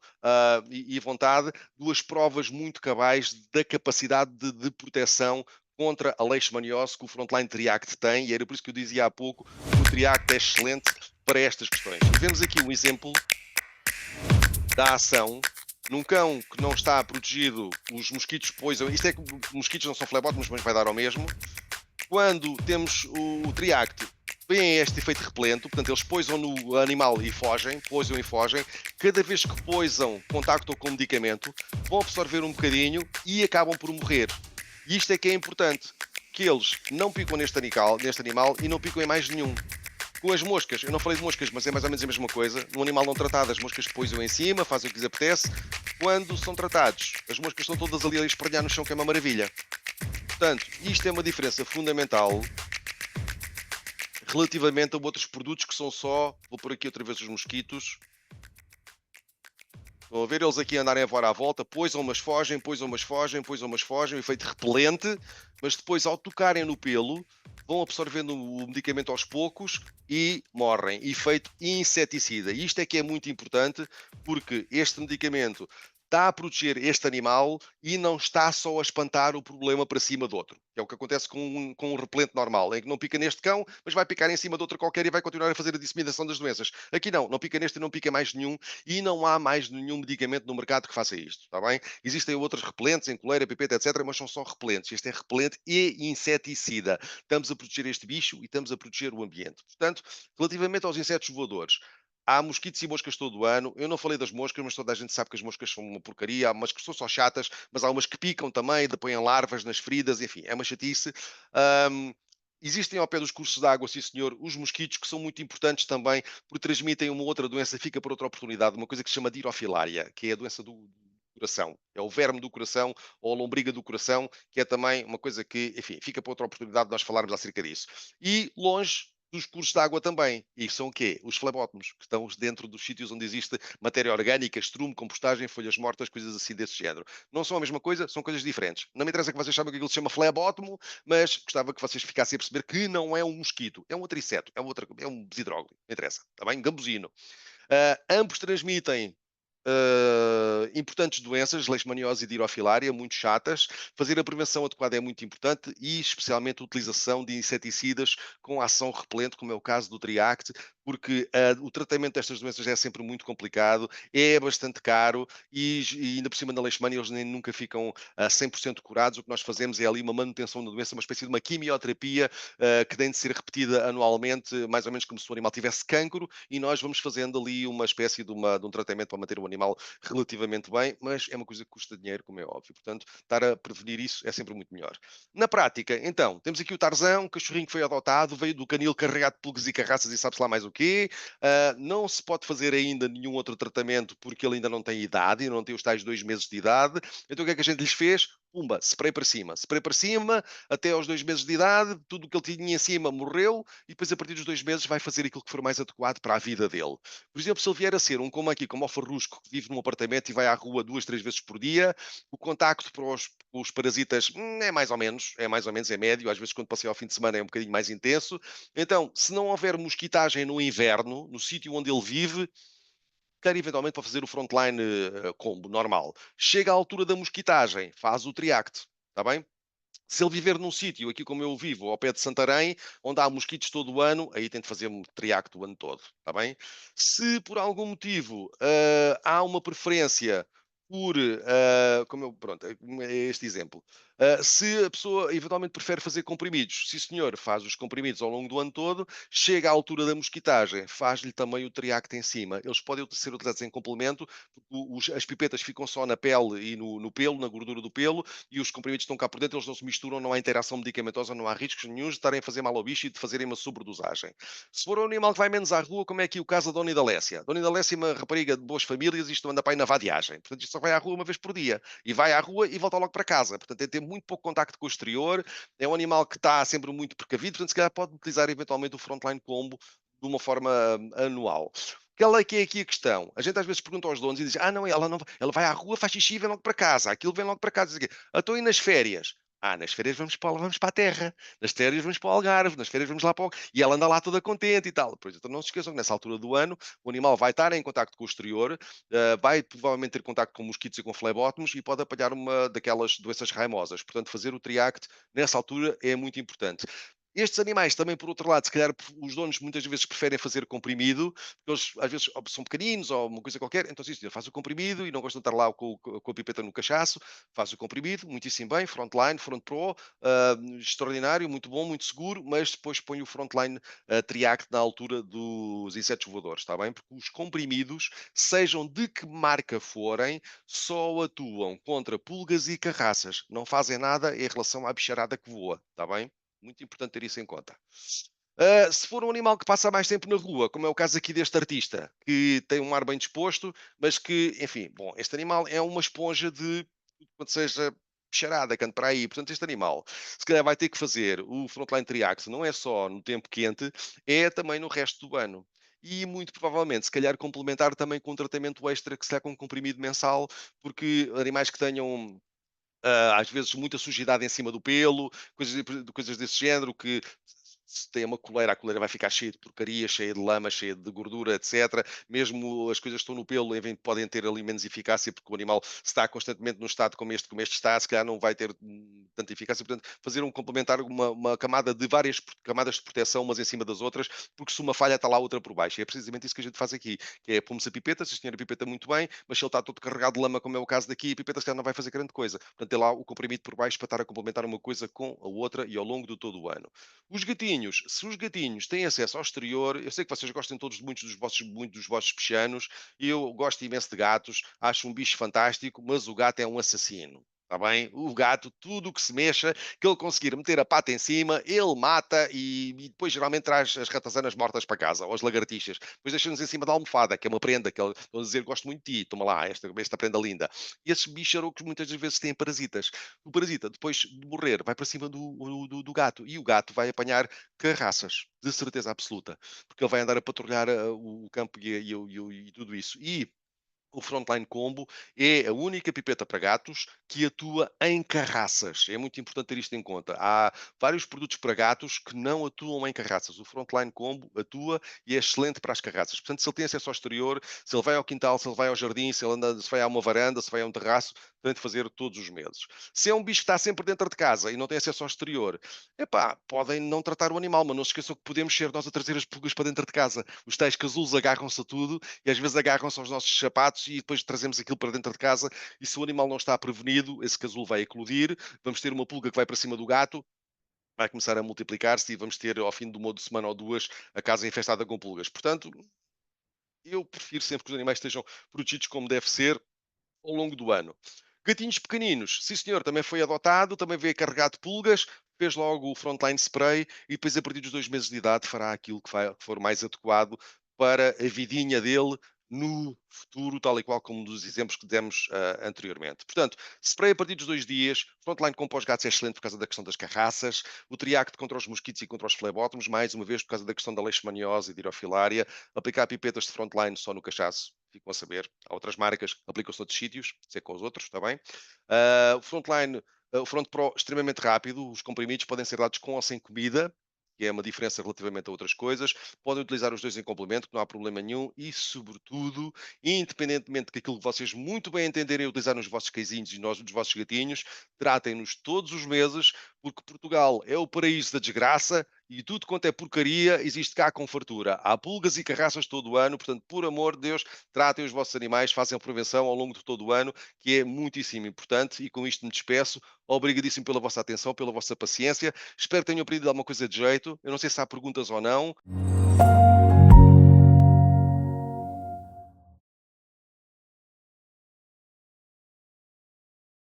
e vontade, duas provas muito cabais da capacidade de proteção contra a leishmaniose que o Frontline Triact tem, e era por isso que eu dizia há pouco que o Triact é excelente para estas questões. E vemos aqui um exemplo da ação num cão que não está protegido, os mosquitos poison, isto é que os mosquitos não são flebótomos, mas vai dar ao mesmo. Quando temos o Triact, vem este efeito repelente, portanto eles poisam no animal e fogem, poisam e fogem. Cada vez que poisam, contactam com o medicamento, vão absorver um bocadinho e acabam por morrer. E isto é que é importante, que eles não picam neste animal e não picam em mais nenhum. Com as moscas, eu não falei de moscas, mas é mais ou menos a mesma coisa. Num animal não tratado, as moscas poisam em cima, fazem o que lhes apetece. Quando são tratados, as moscas estão todas ali a espalhar no chão, que é uma maravilha. Portanto, isto é uma diferença fundamental relativamente a outros produtos que são só, vou pôr aqui outra vez os mosquitos. Estão a ver eles aqui andarem agora à volta, poisam umas fogem, poisam umas fogem, poisam umas fogem, efeito repelente, mas depois ao tocarem no pelo, vão absorvendo o medicamento aos poucos e morrem. Efeito inseticida. E isto é que é muito importante, porque este medicamento está a proteger este animal e não está só a espantar o problema para cima do outro. É o que acontece com um repelente normal, em que não pica neste cão, mas vai picar em cima de outro qualquer e vai continuar a fazer a disseminação das doenças. Aqui não pica neste e não pica mais nenhum, e não há mais nenhum medicamento no mercado que faça isto, está bem? Existem outros repelentes, em coleira, pipeta, etc., mas são só repelentes. Este é repelente e inseticida. Estamos a proteger este bicho e estamos a proteger o ambiente. Portanto, relativamente aos insetos voadores, há mosquitos e moscas todo o ano. Eu não falei das moscas, mas toda a gente sabe que as moscas são uma porcaria. Há umas que são só chatas, mas há umas que picam também, põem larvas nas feridas, enfim, é uma chatice. Existem ao pé dos cursos de água, sim senhor, os mosquitos, que são muito importantes também, porque transmitem uma outra doença, fica para outra oportunidade, uma coisa que se chama dirofilária, que é a doença do coração. É o verme do coração ou a lombriga do coração, que é também uma coisa que, enfim, fica para outra oportunidade de nós falarmos acerca disso. E longe dos cursos de água também. E são o quê? Os flebótomos, que estão dentro dos sítios onde existe matéria orgânica, estrume, compostagem, folhas mortas, coisas assim desse género. Não são a mesma coisa, são coisas diferentes. Não me interessa que vocês saibam que aquilo se chama flebótomo, mas gostava que vocês ficassem a perceber que não é um mosquito, é um outro inseto, é um besidróglio, não interessa, está bem? Gambusino. Ambos transmitem importantes doenças, leishmaniose e dirofilária, muito chatas. Fazer a prevenção adequada é muito importante e especialmente a utilização de inseticidas com ação repelente, como é o caso do Triact, porque o tratamento destas doenças é sempre muito complicado, é bastante caro e ainda por cima da leishmania eles nem nunca ficam 100% curados. O que nós fazemos é ali uma manutenção da doença, uma espécie de uma quimioterapia que tem de ser repetida anualmente, mais ou menos como se o animal tivesse cancro, e nós vamos fazendo ali uma espécie de um tratamento para manter o animal relativamente bem, mas é uma coisa que custa dinheiro, como é óbvio. Portanto, estar a prevenir isso é sempre muito melhor. Na prática, então, temos aqui o Tarzão, o cachorrinho que foi adotado, veio do canil carregado de pulgas e carraças e sabe-se lá mais o quê. Não se pode fazer ainda nenhum outro tratamento porque ele ainda não tem idade, ainda não tem os tais 2 meses de idade. Então o que é que a gente lhes fez? Pumba, spray para cima, até aos 2 meses de idade, tudo o que ele tinha em cima morreu, e depois a partir dos 2 meses vai fazer aquilo que for mais adequado para a vida dele. Por exemplo, se ele vier a ser um como aqui, como o Farrusco, que vive num apartamento e vai à rua 2, 3 vezes por dia, o contacto para os parasitas é mais ou menos, é médio, às vezes quando passei ao fim de semana é um bocadinho mais intenso. Então, se não houver mosquitagem no inverno, no sítio onde ele vive, quer eventualmente para fazer o frontline combo normal. Chega à altura da mosquitagem, faz o Triact, está bem? Se ele viver num sítio, aqui como eu vivo, ao pé de Santarém, onde há mosquitos todo o ano, aí tem de fazer um triacto o ano todo, está bem? Se por algum motivo há uma preferência por, pronto, é este exemplo. Se a pessoa eventualmente prefere fazer comprimidos, sim senhor, faz os comprimidos ao longo do ano todo, chega à altura da mosquitagem, faz-lhe também o triacto em cima. Eles podem ser utilizados em complemento, porque as pipetas ficam só na pele e no pelo, na gordura do pelo, e os comprimidos estão cá por dentro, eles não se misturam, não há interação medicamentosa, não há riscos nenhum de estarem a fazer mal ao bicho e de fazerem uma sobredosagem. Se for um animal que vai menos à rua, como é aqui o caso da Dona Idalécia? Dona Idalécia é uma rapariga de boas famílias e isto anda para aí na vadiagem. Portanto, isto só vai à rua uma vez por dia. E vai à rua e volta logo para casa. Portanto, tem de ter muito pouco contacto com o exterior. É um animal que está sempre muito precavido. Portanto, se calhar pode utilizar eventualmente o Frontline Combo de uma forma anual. Qual é que é aqui a questão? A gente às vezes pergunta aos donos e diz: não, ela vai à rua, faz xixi e vem logo para casa. Aquilo vem logo para casa. Então, e nas férias? Nas férias vamos para a terra. Nas férias vamos para o Algarve. Nas férias vamos lá para o... E ela anda lá toda contente e tal. Pois, então não se esqueçam que nessa altura do ano o animal vai estar em contacto com o exterior, vai provavelmente ter contacto com mosquitos e com flebótomos e pode apanhar uma daquelas doenças raimosas. Portanto, fazer o triact nessa altura é muito importante. Estes animais também, por outro lado, se calhar os donos muitas vezes preferem fazer comprimido, porque eles às vezes são pequeninos ou uma coisa qualquer, então sim, faz o comprimido e não gostam de estar lá com a pipeta no cachaço, faz o comprimido, muitíssimo bem, Frontline, Front Pro, extraordinário, muito bom, muito seguro, mas depois põe o Frontline Triact na altura dos insetos voadores, está bem? Porque os comprimidos, sejam de que marca forem, só atuam contra pulgas e carraças, não fazem nada em relação à bicharada que voa, está bem? Muito importante ter isso em conta. Se for um animal que passa mais tempo na rua, como é o caso aqui deste artista, que tem um ar bem disposto, mas que, enfim, bom, este animal é uma esponja de tudo quanto seja bicharada, que anda para aí. Portanto, este animal, se calhar vai ter que fazer o Frontline Triax, não é só no tempo quente, é também no resto do ano. E muito provavelmente, se calhar, complementar também com um tratamento extra, que se dá com um comprimido mensal, porque animais que tenham às vezes muita sujidade em cima do pelo, coisas desse género, que se tem uma coleira, a coleira vai ficar cheia de porcaria, cheia de lama, cheia de gordura, etc. Mesmo as coisas que estão no pelo podem ter ali menos eficácia, porque o animal se está constantemente num estado como este está, se calhar não vai ter tanta eficácia. Portanto, fazer um complementar, uma camada de várias camadas de proteção, umas em cima das outras, porque se uma falha está lá outra por baixo. E é precisamente isso que a gente faz aqui, que é pomos a pipeta, se a senhora pipeta muito bem, mas se ele está todo carregado de lama, como é o caso daqui, a pipeta se calhar não vai fazer grande coisa. Portanto, tem lá o comprimido por baixo para estar a complementar uma coisa com a outra e ao longo de todo o ano. Os gatinhos, se os gatinhos têm acesso ao exterior, eu sei que vocês gostam todos muito dos vossos pechanos, eu gosto imenso de gatos, acho um bicho fantástico, mas o gato é um assassino. Está bem? O gato, tudo o que se mexa, que ele conseguir meter a pata em cima, ele mata e depois geralmente traz as ratazanas mortas para casa, ou as lagartixas. Depois deixa-nos em cima da almofada, que é uma prenda, que ele estão a dizer gosto muito de ti, toma lá, esta prenda linda. E esses bicharocos muitas das vezes têm parasitas. O parasita, depois de morrer, vai para cima do gato e o gato vai apanhar carraças, de certeza absoluta, porque ele vai andar a patrulhar o campo e tudo isso. E o Frontline Combo é a única pipeta para gatos que atua em carraças. É muito importante ter isto em conta. Há vários produtos para gatos que não atuam em carraças. O Frontline Combo atua e é excelente para as carraças. Portanto, se ele tem acesso ao exterior, se ele vai ao quintal, se ele vai ao jardim, se vai a uma varanda, se vai a um terraço, tem de fazer todos os meses. Se é um bicho que está sempre dentro de casa e não tem acesso ao exterior, podem não tratar o animal, mas não se esqueçam que podemos ser nós a trazer as pulgas para dentro de casa. Os tais casulos agarram-se a tudo e às vezes agarram-se aos nossos sapatos e depois trazemos aquilo para dentro de casa e se o animal não está prevenido, esse casulo vai eclodir, vamos ter uma pulga que vai para cima do gato, vai começar a multiplicar-se e vamos ter ao fim de uma semana ou duas a casa infestada com pulgas. Portanto, eu prefiro sempre que os animais estejam protegidos como deve ser ao longo do ano. Gatinhos pequeninos, sim senhor, também foi adotado, também veio carregado de pulgas, fez logo o Frontline Spray e depois a partir dos 2 meses de idade fará aquilo que for mais adequado para a vidinha dele no futuro, tal e qual como dos exemplos que demos anteriormente. Portanto, spray a partir dos 2 dias, Frontline com os gatos é excelente por causa da questão das carraças, o Triact contra os mosquitos e contra os flebótomos, mais uma vez por causa da questão da leishmaniose e de hirofilária, aplicar pipetas de Frontline só no cachaço, ficam a saber. Há outras marcas, aplicam-se noutros sítios, sei com os outros, está bem? O Frontline, o Front Pro, extremamente rápido, os comprimidos podem ser dados com ou sem comida, que é uma diferença relativamente a outras coisas. Podem utilizar os dois em complemento, que não há problema nenhum. E, sobretudo, independentemente de que aquilo que vocês muito bem entenderem utilizar nos vossos cãezinhos e nos vossos gatinhos, tratem-nos todos os meses, porque Portugal é o paraíso da desgraça e tudo quanto é porcaria existe cá com fartura. Há pulgas e carraças todo o ano, portanto, por amor de Deus, tratem os vossos animais, façam prevenção ao longo de todo o ano, que é muitíssimo importante. E com isto me despeço. Obrigadíssimo pela vossa atenção, pela vossa paciência. Espero que tenham aprendido alguma coisa de jeito. Eu não sei se há perguntas ou não.